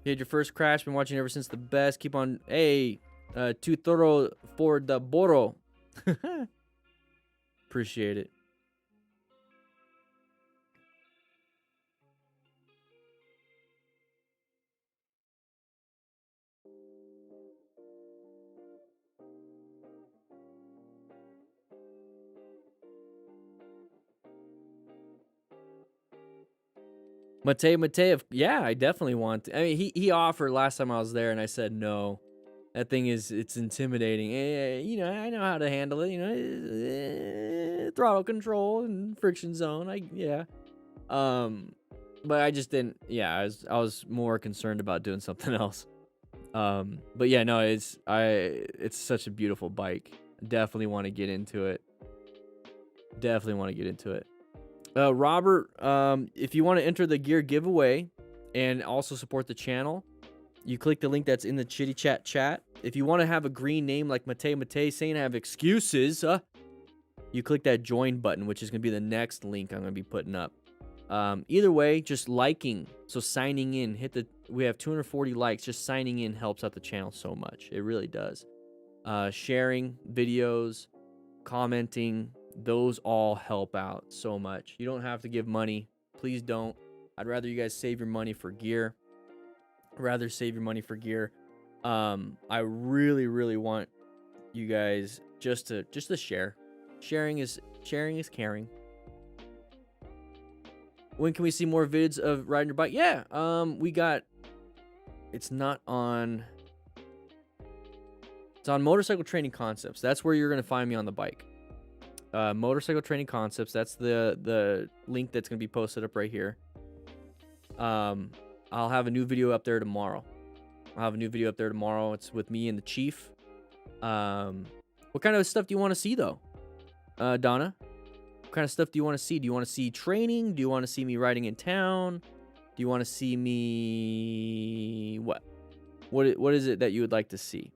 You had your first crash. Been watching ever since. The best. Keep on. Hey, too thorough for the Boro. Appreciate it. Matei, yeah, I definitely want to. I mean, he offered last time I was there, and I said no. That thing it's intimidating. You know, I know how to handle it. You know, throttle control and friction zone. But I just didn't. Yeah, I was more concerned about doing something else. But yeah, no, it's such a beautiful bike. Definitely want to get into it. Robert, if you want to enter the gear giveaway and also support the channel, you click the link that's in the Chitty Chat. If you want to have a green name like Mate saying I have excuses, you click that join button, which is going to be the next link I'm going to be putting up. Either way, just liking, so signing in, we have 240 likes. Just signing in helps out the channel so much. It really does. Sharing videos, commenting, those all help out so much. You don't have to give money. Please don't. I'd rather you guys save your money for gear. I really, really want you guys just to share. Sharing is caring. When can we see more vids of riding your bike? Yeah, it's on Motorcycle Training Concepts. That's where you're gonna find me on the bike. Motorcycle Training Concepts. That's the link that's gonna be posted up right here. I'll have a new video up there tomorrow. It's with me and the Chief. What kind of stuff do you want to see though, Donna? What kind of stuff do you want to see? Do you want to see training? Do you want to see me riding in town? Do you want to see me what is it that you would like to see?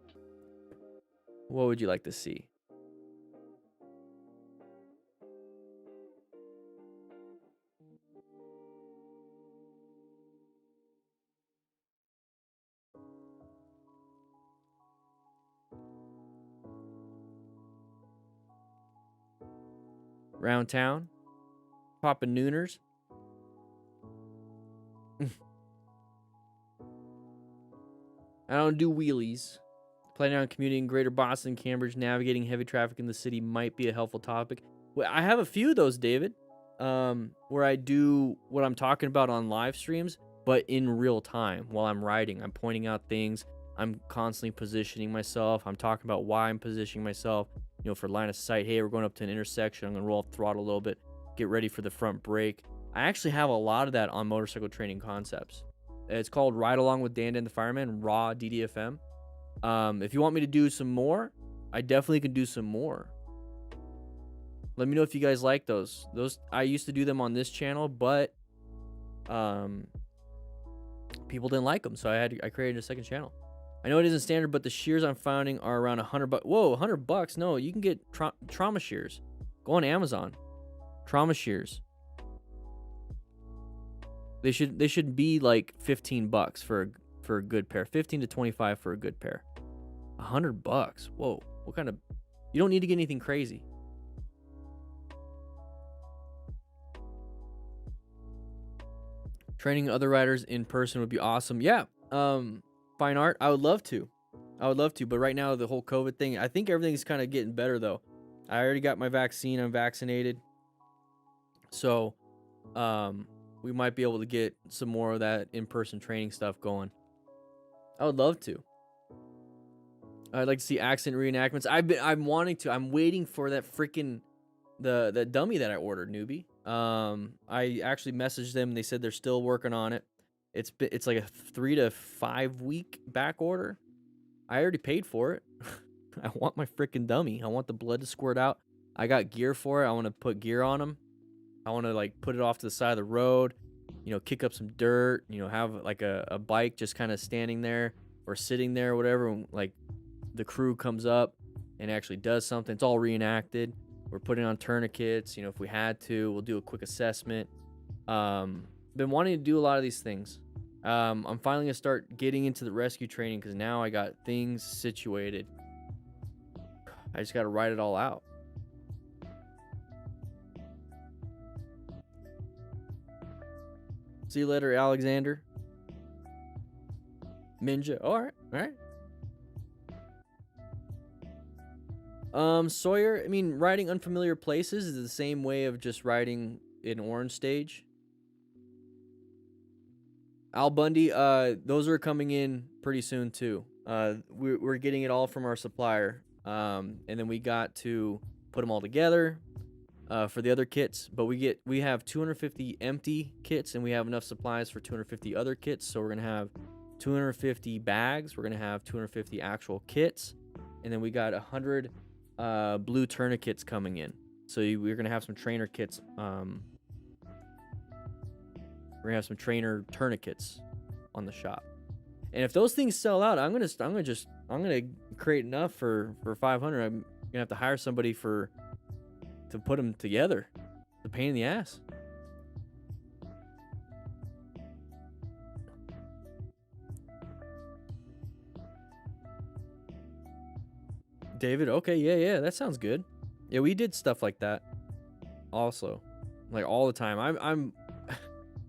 What would you like to see? Round town? Popping nooners? I don't do wheelies. Planning on commuting in Greater Boston, Cambridge, navigating heavy traffic in the city might be a helpful topic. Well, I have a few of those, David, where I do what I'm talking about on live streams, but in real time while I'm riding. I'm pointing out things. I'm constantly positioning myself. I'm talking about why I'm positioning myself, for line of sight. Hey, we're going up to an intersection. I'm going to roll off the throttle a little bit, get ready for the front brake. I actually have a lot of that on Motorcycle Training Concepts. It's called Ride Along with DanDanTheFireman, raw DDFM. If you want me to do some more, I definitely can do some more. Let me know if you guys like those. I used to do them on this channel, but people didn't like them, so I created a second channel. I know it isn't standard, but the shears I'm finding are around $100. Whoa, $100? No, you can get trauma shears. Go on Amazon. Trauma shears. They should be like $15 for a good pair. 15 to 25 for a good pair. $100. Whoa. What kind of? You don't need to get anything crazy. Training other riders in person would be awesome. Yeah. Fine art. I would love to. But right now, the whole COVID thing, I think everything's kind of getting better though. I already got my vaccine. I'm vaccinated. So, we might be able to get some more of that in-person training stuff going. I would love to. I'd like to see accident reenactments. I'm wanting to. I'm waiting for that freaking the dummy that I ordered, newbie. I actually messaged them. They said they're still working on it. It's like a 3 to 5 week back order. I already paid for it. I want my freaking dummy. I want the blood to squirt out. I got gear for it. I want to put gear on them. I want to like put it off to the side of the road, kick up some dirt, have like a bike just kind of standing there or sitting there or whatever. And, like the crew comes up and actually does something. It's all reenacted. We're putting on tourniquets. If we had to, we'll do a quick assessment. Been wanting to do a lot of these things. I'm finally gonna start getting into the rescue training because now I got things situated. I just got to write it all out. See you later, Alexander. Minja. All right. Sawyer, riding unfamiliar places is the same way of just riding in orange stage. Al Bundy, those are coming in pretty soon too. We're getting it all from our supplier. And then we got to put them all together, for the other kits, but we have 250 empty kits, and we have enough supplies for 250 other kits. So we're gonna have 250 bags. We're gonna have 250 actual kits, and then we got 100 blue tourniquets coming in. So we're gonna have some trainer kits. We're gonna have some trainer tourniquets on the shop, and if those things sell out, I'm gonna create enough for 500. I'm gonna have to hire somebody to put them together. It's a pain in the ass. David, okay, yeah, that sounds good. Yeah, we did stuff like that also, like all the time.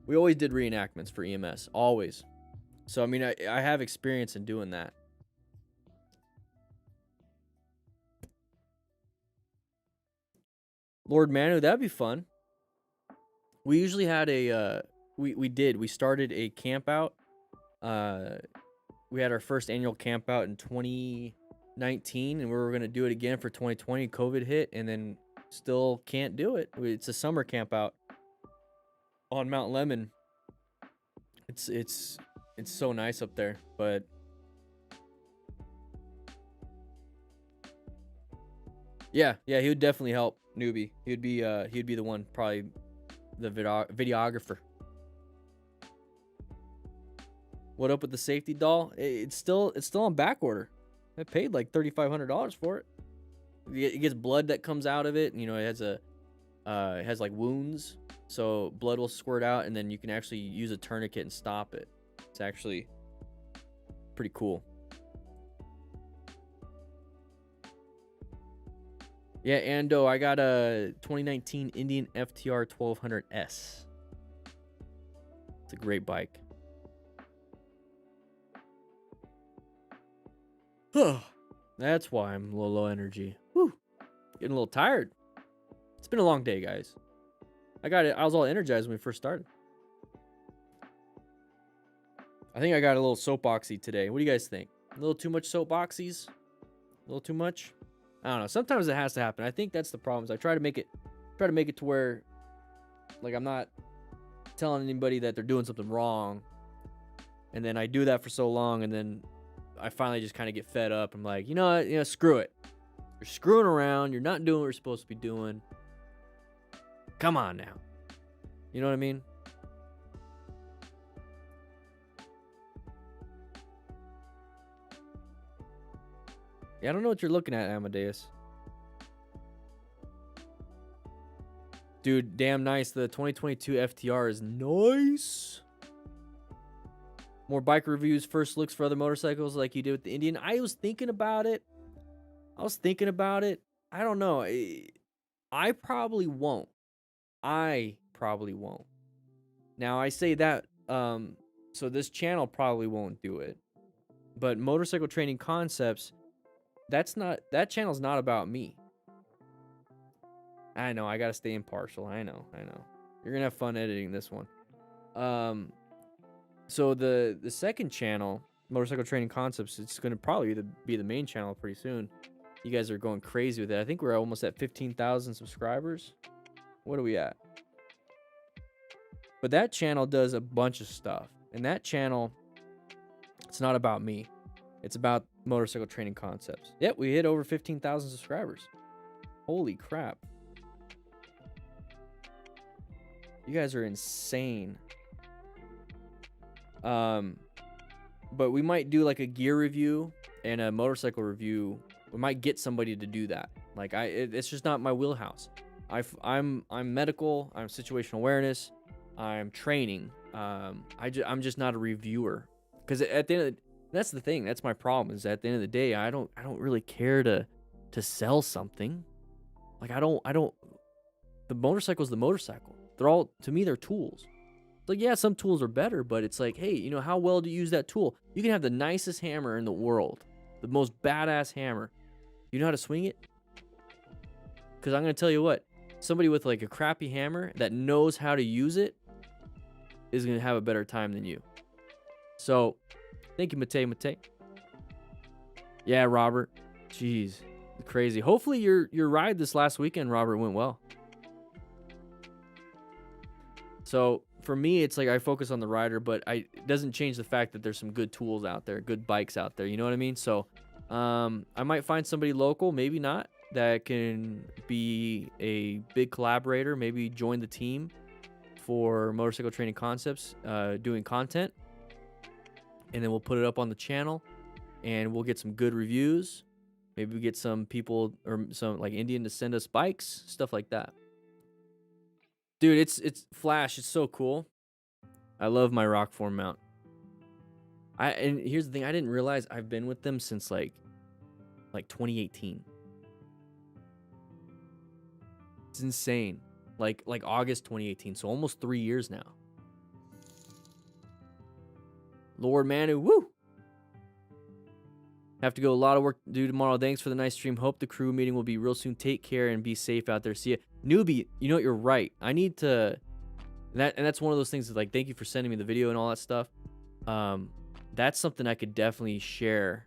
We always did reenactments for EMS, always. So I mean, I have experience in doing that. Lord Manu, that'd be fun. We usually had a we started a camp out. We had our first annual camp out in 2019, and we were gonna do it again for 2020. COVID hit, and then still can't do it. It's a summer camp out on Mount Lemon. It's so nice up there, but yeah, he would definitely help. Newbie, he'd be the one, probably the videographer. What up with the safety doll? It's still on back order. I paid like $3,500 for it. It gets blood that comes out of it. You know, it has like wounds, so blood will squirt out, and then you can actually use a tourniquet and stop it. It's actually pretty cool. Yeah, Ando, I got a 2019 Indian FTR 1200S. It's a great bike. That's why I'm a little low energy. Whew. Getting a little tired. It's been a long day, guys. I was all energized when we first started. I think I got a little soapboxy today. What do you guys think? A little too much soapboxies? A little too much? I don't know. Sometimes it has to happen. I think that's the problem. I try to make it to where, like, I'm not telling anybody that they're doing something wrong, and then I do that for so long, and then I finally just kind of get fed up. I'm like, you know what? Screw it. You're screwing around. You're not doing what you're supposed to be doing. Come on now. You know what I mean? Yeah, I don't know what you're looking at, Amadeus. Dude, damn nice. The 2022 FTR is nice. More bike reviews, first looks for other motorcycles like you did with the Indian. I was thinking about it. I don't know. I probably won't. Now, I say that, so this channel probably won't do it. But Motorcycle Training Concepts, that channel's not about me. I know, I gotta stay impartial. I know. You're gonna have fun editing this one. So the second channel, Motorcycle Training Concepts, it's gonna probably be the main channel pretty soon. You guys are going crazy with it. I think we're almost at 15,000 subscribers. What are we at? But that channel does a bunch of stuff. And that channel, it's not about me. It's about Motorcycle Training Concepts. Yep, we hit over 15,000 subscribers. Holy crap. You guys are insane. But we might do like a gear review and a motorcycle review. We might get somebody to do that. Like it's just not my wheelhouse. I'm medical. I'm situational awareness. I'm training. I'm just not a reviewer. Because at the end of that's the thing. That's my problem. Is at the end of the day, I don't really care to sell something. Like I don't. The motorcycle's the motorcycle. They're all, to me, they're tools. Like, yeah, some tools are better, but it's like, hey, you know, how well do you use that tool? You can have the nicest hammer in the world, the most badass hammer. You know how to swing it? Because I'm going to tell you what, somebody with like a crappy hammer that knows how to use it is going to have a better time than you. So, thank you, Mate. Yeah, Robert. Jeez, crazy. Hopefully your ride this last weekend, Robert, went well. So for me, it's like I focus on the rider, but it doesn't change the fact that there's some good tools out there, good bikes out there. You know what I mean? So I might find somebody local, maybe not, that can be a big collaborator, maybe join the team for Motorcycle Training Concepts, doing content. And then we'll put it up on the channel and we'll get some good reviews. Maybe we get some people or some like Indian to send us bikes, stuff like that. Dude, it's Flash. It's so cool. I love my rock form mount. And here's the thing, I didn't realize I've been with them since like 2018. It's insane. Like August 2018, so almost 3 years now. Lord Manu, woo! Have to go. A lot of work to do tomorrow. Thanks for the nice stream. Hope the crew meeting will be real soon. Take care and be safe out there. See ya. Newbie, you know what? You're right. I need to... And that's one of those things that, like, thank you for sending me the video and all that stuff. That's something I could definitely share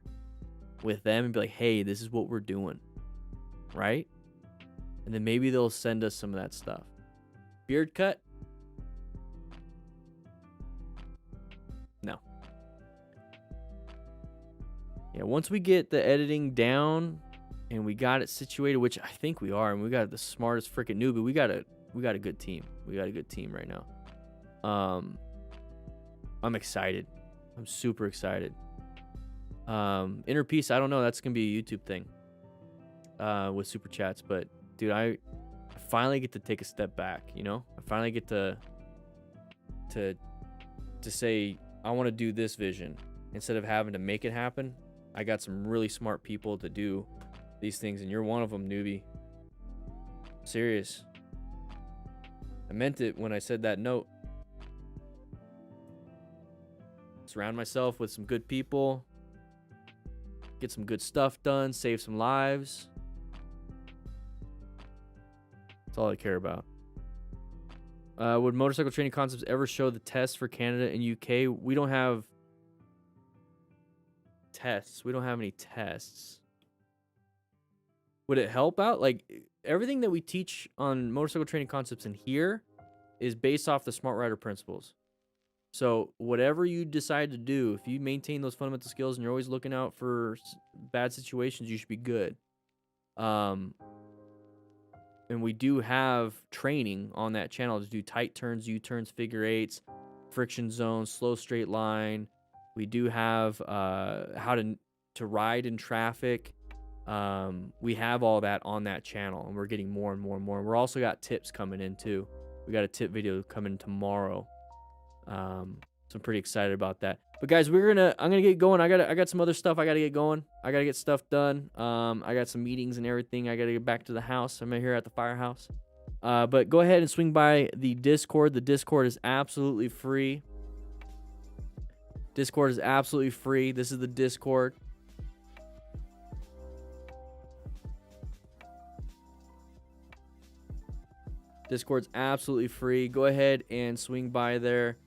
with them and be like, hey, this is what we're doing. Right? And then maybe they'll send us some of that stuff. Beard cut? No. Yeah, once we get the editing down and we got it situated, which I think we are, and we got the smartest freaking newbie. We got a good team. We got a good team right now. I'm excited. I'm super excited. Inner Peace, I don't know. That's gonna be a YouTube thing. With super chats, but dude, I finally get to take a step back. You know, I finally get to say I want to do this vision instead of having to make it happen. I got some really smart people to do these things, and you're one of them, newbie. Serious. I meant it when I said that note. Surround myself with some good people. Get some good stuff done. Save some lives. That's all I care about. Would Motorcycle Training Concepts ever show the tests for Canada and UK? We don't have tests. We don't have any tests. Would it help out? Like, everything that we teach on Motorcycle Training Concepts in here is based off the Smart Rider principles. So whatever you decide to do, if you maintain those fundamental skills and you're always looking out for bad situations, you should be good. And we do have training on that channel to do tight turns, U-turns, figure eights, friction zones, slow straight line. We do have how to ride in traffic. We have all that on that channel, and we're getting more and more and more. We're also got tips coming in too. We got a tip video coming tomorrow. So I'm pretty excited about that. But guys, I'm gonna get going. I got some other stuff I gotta get going. I gotta get stuff done. I got some meetings and everything. I gotta get back to the house. I'm here at the firehouse. But go ahead and swing by the Discord. The Discord is absolutely free. Discord is absolutely free. This is the Discord. Discord's absolutely free. Go ahead and swing by there.